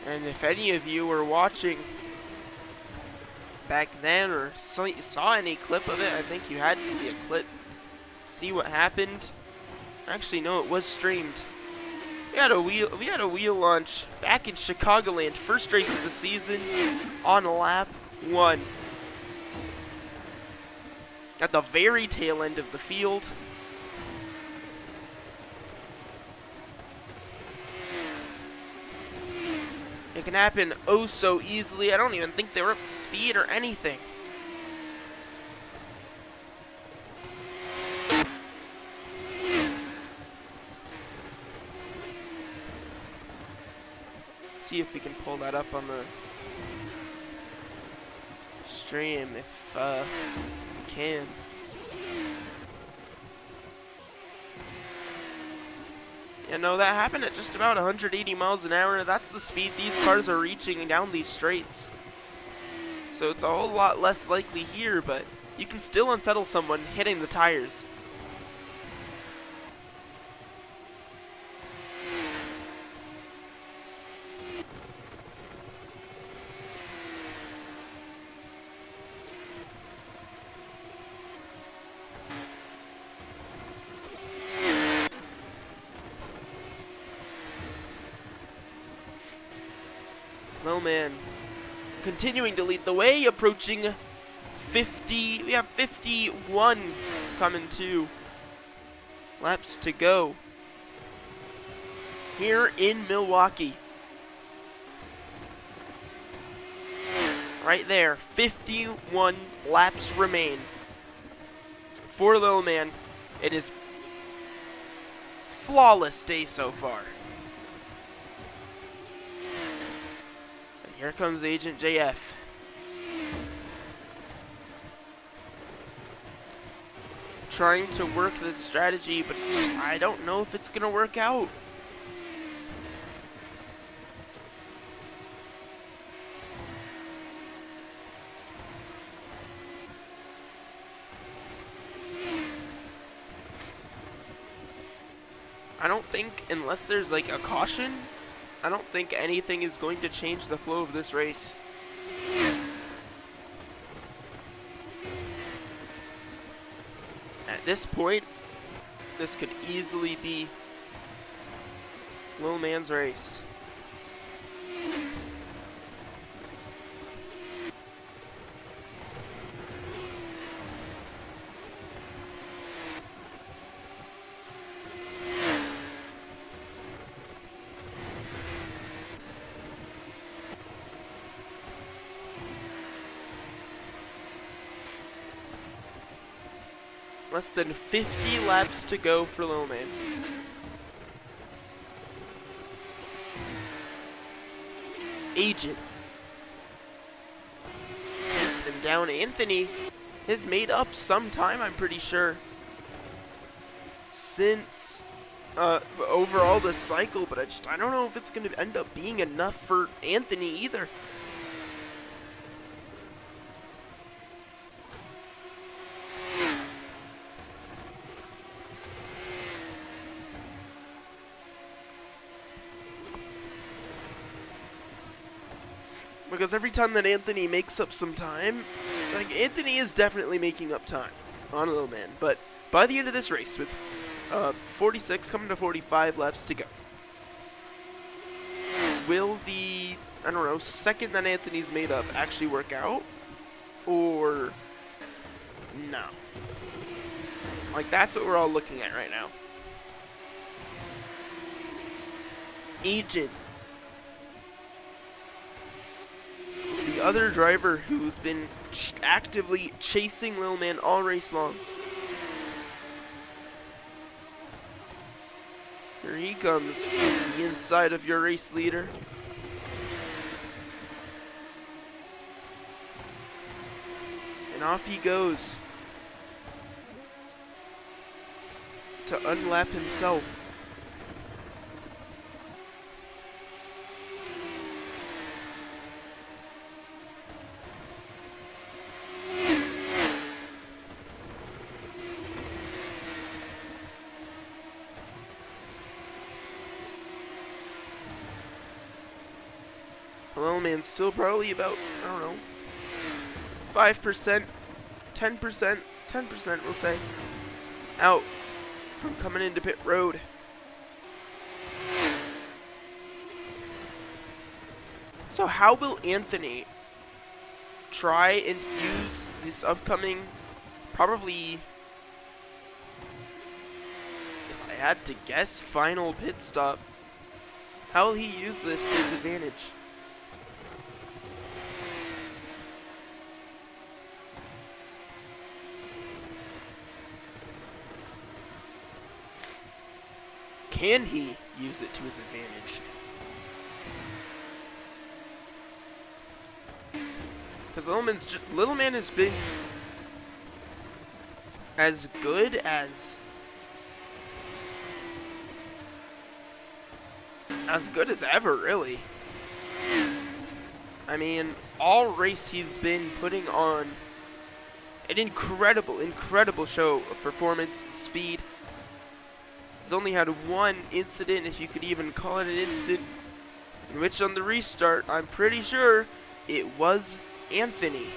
And if any of you were watching back then or saw any clip of it, I think you had to see a clip, see what happened. Actually, no, it was streamed. We had a wheel launch back in Chicagoland, first race of the season, on lap 1. At the very tail end of the field. It can happen oh so easily. I don't even think they were up to speed or anything. See if we can pull that up on the stream if we can. Yeah, no, that happened at just about 180 miles an hour. That's the speed these cars are reaching down these straights. So it's a whole lot less likely here, but you can still unsettle someone hitting the tires. Lil Man continuing to lead the way, approaching 50. We have 51 coming to. Laps to go here in Milwaukee. Right there, 51 laps remain for Lil Man. It is flawless day so far. Here comes Agent JF. Trying to work this strategy, but I don't know if it's gonna work out. I don't think, unless there's like a caution, I don't think anything is going to change the flow of this race. At this point, this could easily be Lil Man's race. Less than 50 laps to go for Lil Man. Agent. Chase them down. Anthony has made up some time, I'm pretty sure, since overall this cycle, but I don't know if it's going to end up being enough for Anthony either. Because every time that Anthony makes up some time, like, Anthony is definitely making up time on Lil Man. But by the end of this race, with 46 coming to 45 laps to go, will the, I don't know, second that Anthony's made up actually work out? Or no? Like, that's what we're all looking at right now. Agent. The other driver who's been actively chasing Lil Man all race long. Here he comes, the inside of your race leader. And off he goes to unlap himself. Lil Man's still probably about, I don't know, 5%, 10%, 10% we'll say, out from coming into pit road. So how will Anthony try and use this upcoming, probably, if I had to guess, final pit stop? How will he use this to his advantage? Can he use it to his advantage? Because Lil Man has been as good as ever, really. I mean, all race he's been putting on an incredible show of performance and speed. He's only had one incident, if you could even call it an incident, in which on the restart, I'm pretty sure it was Anthony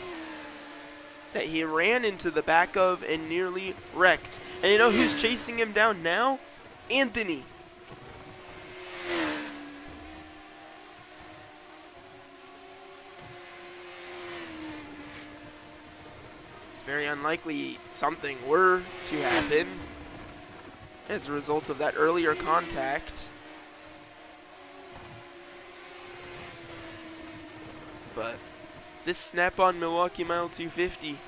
that he ran into the back of and nearly wrecked. And you know who's chasing him down now? Anthony. It's very unlikely something were to happen as a result of that earlier contact. But this snap-on Milwaukee Mile 250,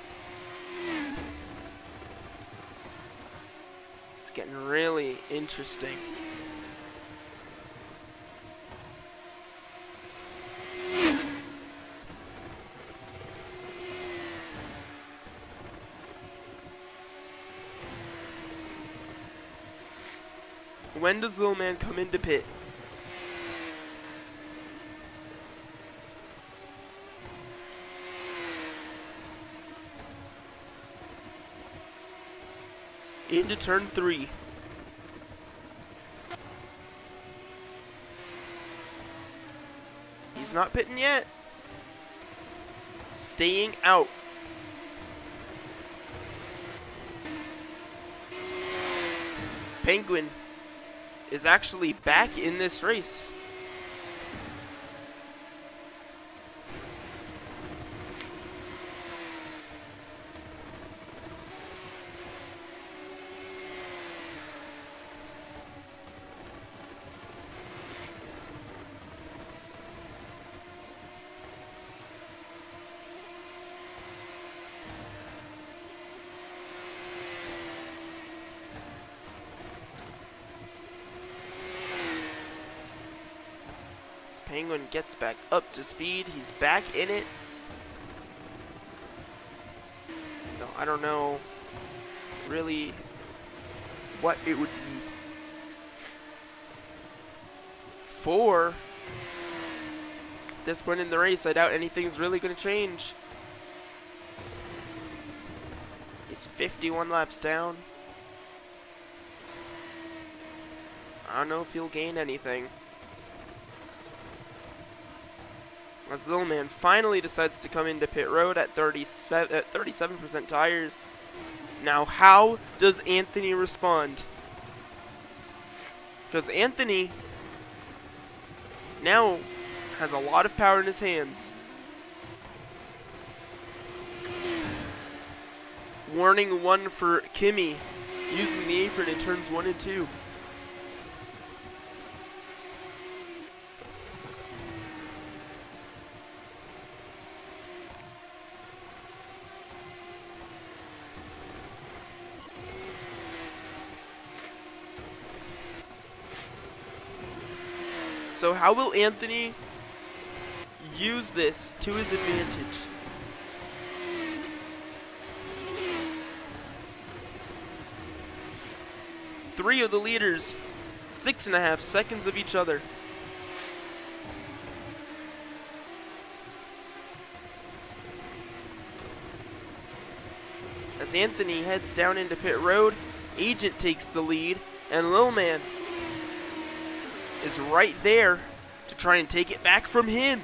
it's getting really interesting. When does Lil Man come into pit? Into turn 3. he's not pitting yet. Staying out. Penguin is actually back in this race. Penguin gets back up to speed. He's back in it. No, I don't know really what it would be for. At this point in the race, I doubt anything's really going to change. He's 51 laps down. I don't know if he'll gain anything. As Little Man finally decides to come into pit road at 37% tires. Now, how does Anthony respond? Because Anthony now has a lot of power in his hands. Warning 1 for Kimmy using the apron in turns 1 and 2. So how will Anthony use this to his advantage? Three of the leaders, 6.5 seconds of each other. As Anthony heads down into pit road, Agent takes the lead, and Lil Man is right there to try and take it back from him.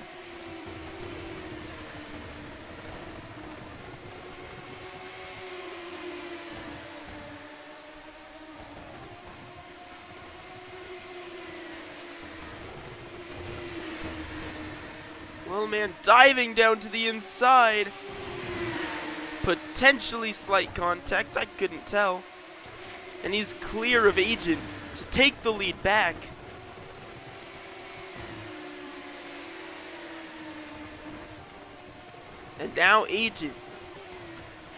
Lil Man diving down to the inside. Potentially slight contact, I couldn't tell. And he's clear of Agent to take the lead back. And now Agent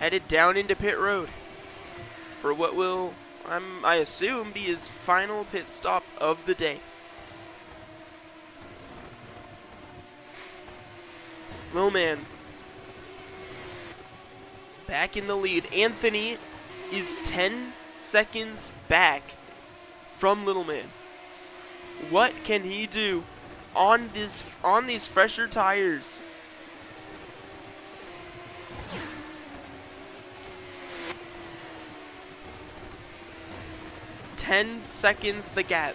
headed down into pit road for what will, I assume, be his final pit stop of the day. Lil Man back in the lead. Anthony is 10 seconds back from Little Man. What can he do on these fresher tires? Ten seconds the gap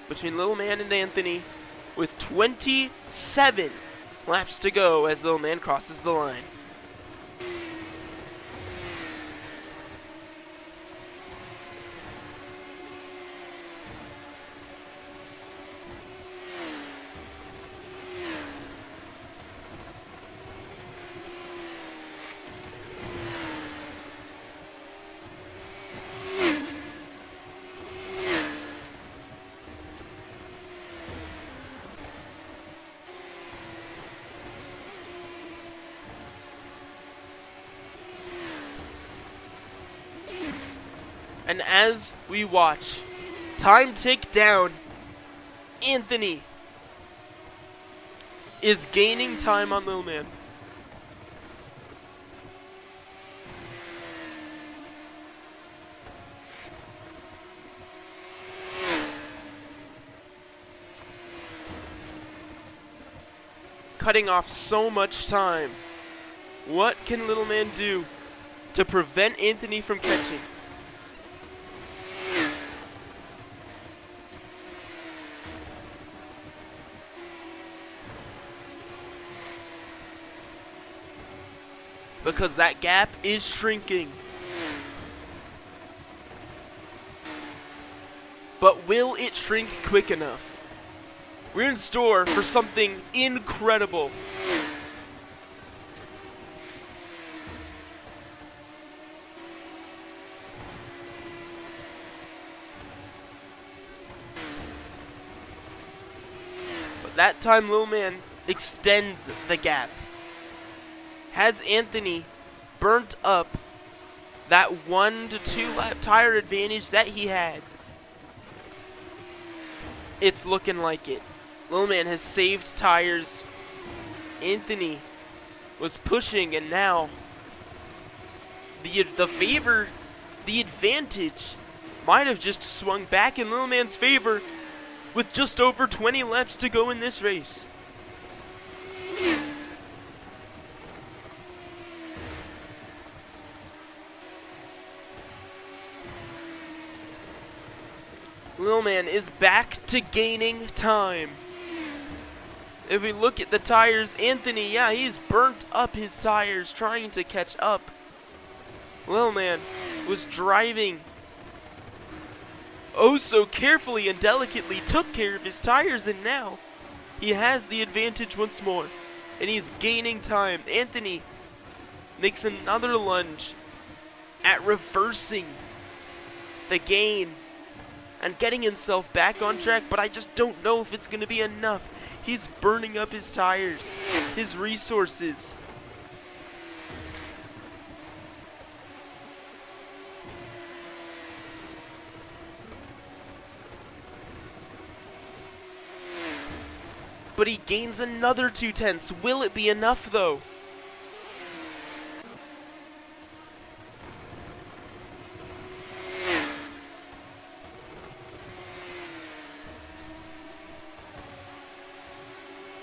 between Little Man and Anthony, with 27 laps to go as Little Man crosses the line. And as we watch time tick down, Anthony is gaining time on Lil Man. Cutting off so much time. What can Little Man do to prevent Anthony from catching? because that gap is shrinking. But will it shrink quick enough? We're in store for something incredible. But that time, Lil Man extends the gap. Has Anthony burnt up that 1 to 2 lap tire advantage that he had? It's looking like it. Lil Man has saved tires. Anthony was pushing, and now the advantage might have just swung back in Lil Man's favor with just over 20 laps to go in this race. Lil Man is back to gaining time. If we look at the tires, Anthony, yeah, he's burnt up his tires trying to catch up. Lil Man was driving oh so carefully and delicately, took care of his tires, and now he has the advantage once more. And he's gaining time. Anthony makes another lunge at reversing the gain and getting himself back on track, but I just don't know if it's going to be enough. He's burning up his tires, his resources. But he gains another 0.2. Will it be enough, though?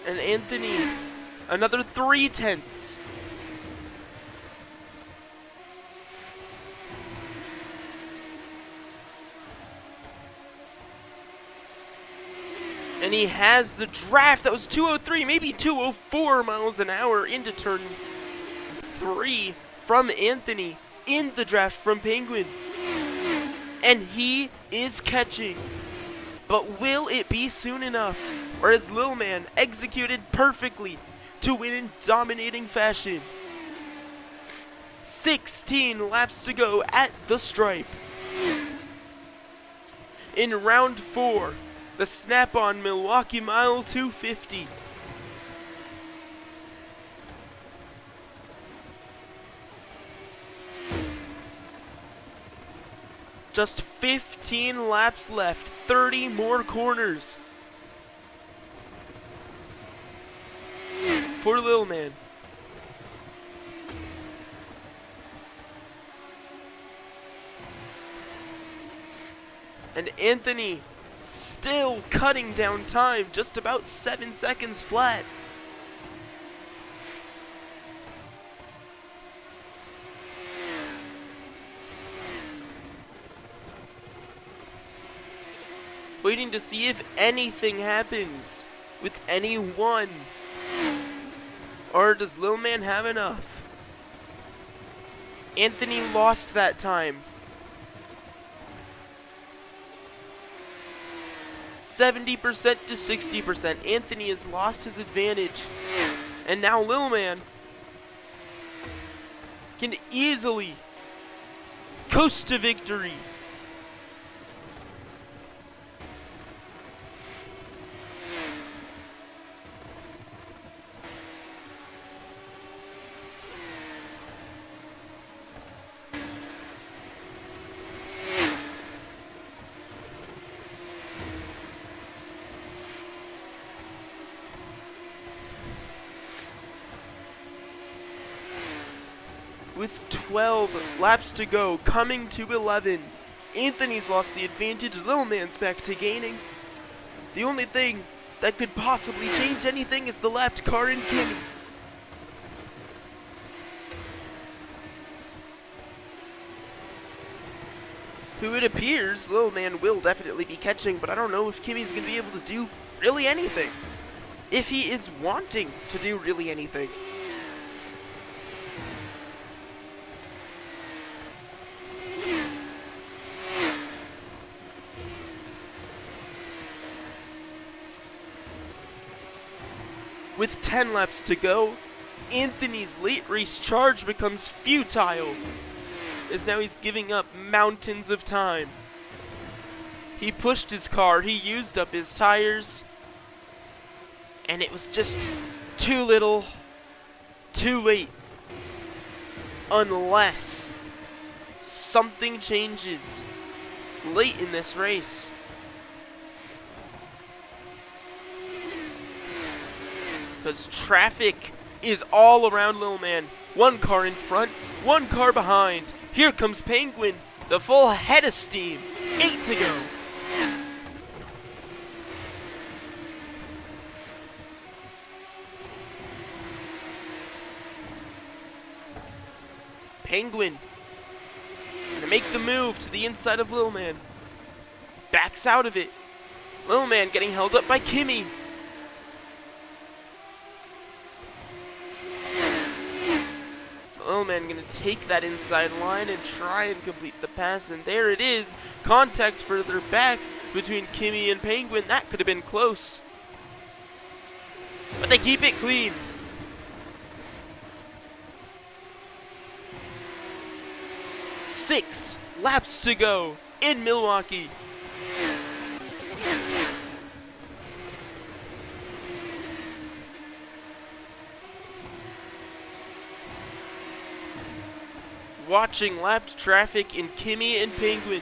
And Anthony, another 0.3. And he has the draft. That was 203, maybe 204 miles an hour into turn 3 from Anthony in the draft from Penguin. And he is catching. But will it be soon enough? Or has Lil Man executed perfectly to win in dominating fashion? 16 laps to go at the stripe. In round 4, the snap-on Milwaukee Mile 250. Just 15 laps left, 30 more corners for Lil Man. And Anthony still cutting down time, just about 7 seconds flat. Waiting to see if anything happens with anyone. Or does Lil Man have enough? Anthony lost that time. 70% to 60%. Anthony has lost his advantage. And now Lil Man can easily coast to victory. With 12 laps to go, coming to 11. Anthony's lost the advantage, Lil Man's back to gaining. The only thing that could possibly change anything is the lapped car in Kimmy. Who it appears Lil Man will definitely be catching, but I don't know if Kimmy's going to be able to do really anything. If he is wanting to do really anything. With 10 laps to go, Anthony's late race charge becomes futile, as now he's giving up mountains of time. He pushed his car, he used up his tires, and it was just too little, too late. Unless something changes late in this race. Because traffic is all around Lil Man. One car in front, one car behind. Here comes Penguin, the full head of steam. 8 to go. Penguin gonna make the move to the inside of Lil Man. Backs out of it. Lil Man getting held up by Kimmy. Lil Man gonna take that inside line and try and complete the pass, and there it is. Contact further back between Kimmy and Penguin. That could have been close, but they keep it clean. Six laps to go in Milwaukee. Watching lapped traffic in Kimmy and Penguin.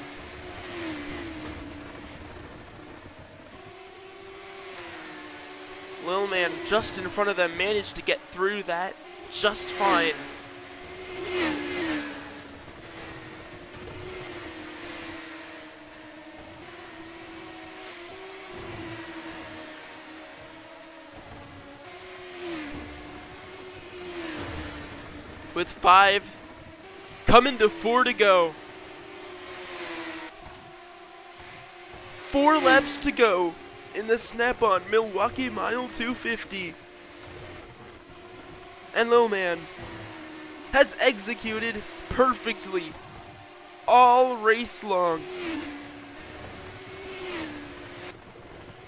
Lil Man just in front of them managed to get through that just fine. With 5 coming to 4 to go. 4 laps to go in the Snap-on Milwaukee Mile 250. And Lil Man has executed perfectly all race long.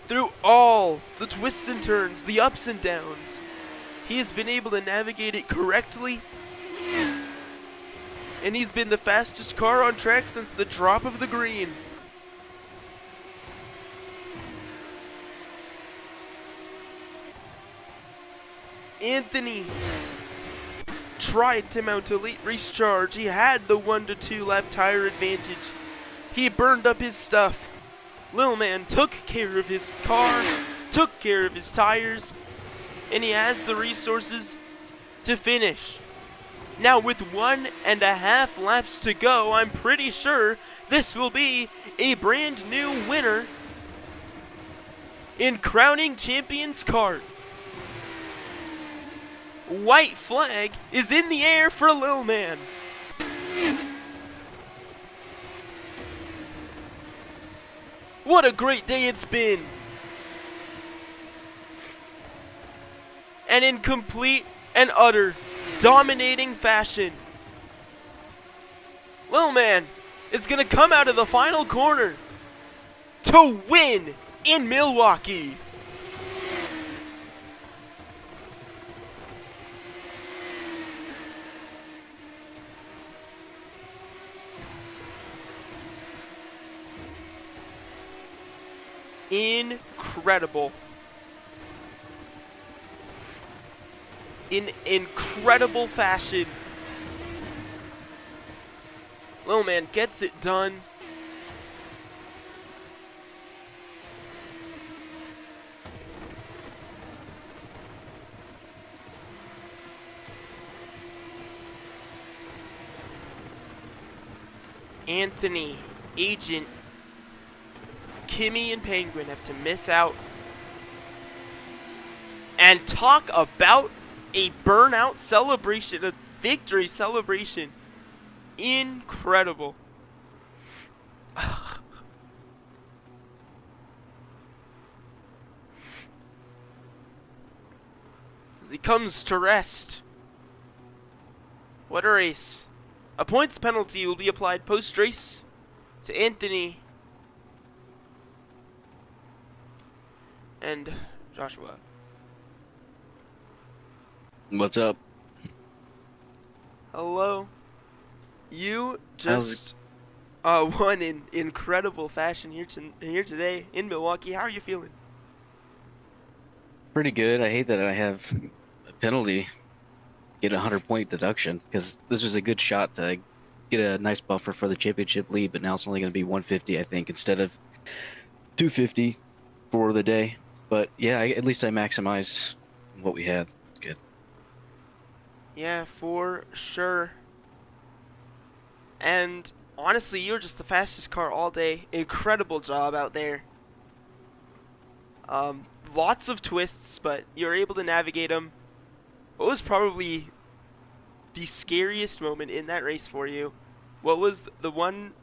Through all the twists and turns, the ups and downs, he has been able to navigate it correctly. And he's been the fastest car on track since the drop of the green. Anthony tried to mount a late race charge. He had the 1 to 2 lap tire advantage. He burned up his stuff. Lil Man took care of his car, took care of his tires, and he has the resources to finish. Now with 1.5 laps to go, I'm pretty sure this will be a brand new winner in Crowning Champions Kart. White flag is in the air for Lil Man. What a great day it's been. And in complete and utter dominating fashion, Lil Man is gonna come out of the final corner to win in Milwaukee. Incredible. In incredible fashion, Lil Man gets it done. Anthony, Agent, Kimmy, and Penguin have to miss out. And talk about a burnout celebration, a victory celebration. Incredible. As he comes to rest. What a race. A points penalty will be applied post-race to Anthony and Joshua. What's up? Hello. You How's just won in incredible fashion here today in Milwaukee. How are you feeling? Pretty good. I hate that I have a penalty, get a 100-point deduction, because this was a good shot to get a nice buffer for the championship lead, but now it's only going to be 150, I think, instead of 250 for the day. But yeah, at least I maximized what we had. It's good. Yeah, for sure. And honestly, you were just the fastest car all day. Incredible job out there. Lots of twists, but you were able to navigate them. What was probably the scariest moment in that race for you? What was the one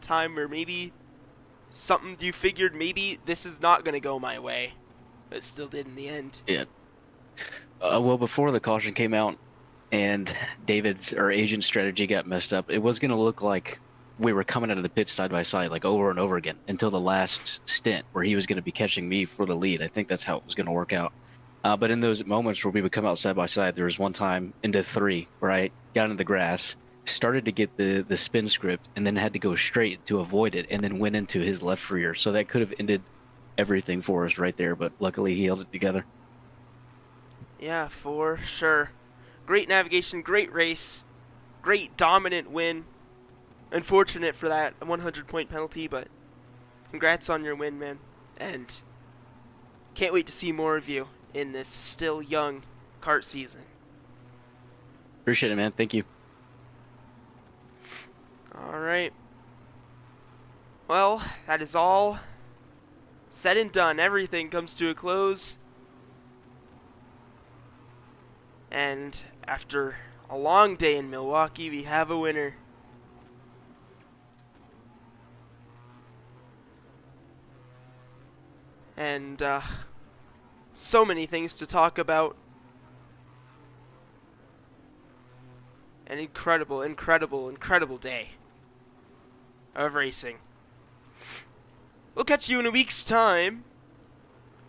time where maybe something you figured maybe this is not going to go my way, but it still did in the end? Yeah. Well, before the caution came out and David's or agent strategy got messed up, it was going to look like we were coming out of the pits side by side, like over and over again, until the last stint where he was going to be catching me for the lead. I think that's how it was going to work out. But in those moments where we would come out side by side, there was one time into 3 where I got into the grass, started to get the spin script, and then had to go straight to avoid it, and then went into his left rear. So that could have ended everything for us right there, but luckily he held it together. Yeah, for sure. Great navigation, great race, great dominant win. Unfortunate for that 100-point penalty, but congrats on your win, man. And can't wait to see more of you in this still young kart season. Appreciate it, man. Thank you. All right. Well, that is all said and done. Everything comes to a close. And after a long day in Milwaukee, we have a winner. And so many things to talk about. An incredible, incredible, incredible day of racing. We'll catch you in a week's time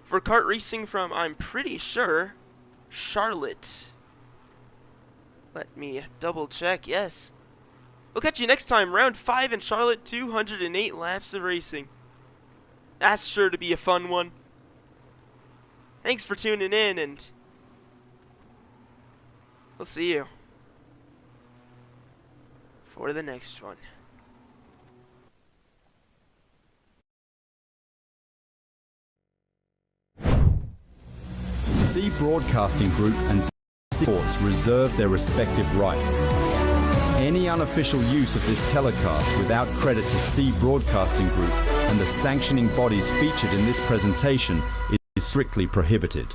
for kart racing from, I'm pretty sure, Charlotte. Let me double check. Yes. We'll catch you next time, round 5 in Charlotte, 208 laps of racing. That's sure to be a fun one. Thanks for tuning in, and we'll see you for the next one. C Broadcasting Group and C Sports reserve their respective rights. Any unofficial use of this telecast without credit to C Broadcasting Group and the sanctioning bodies featured in this presentation is strictly prohibited.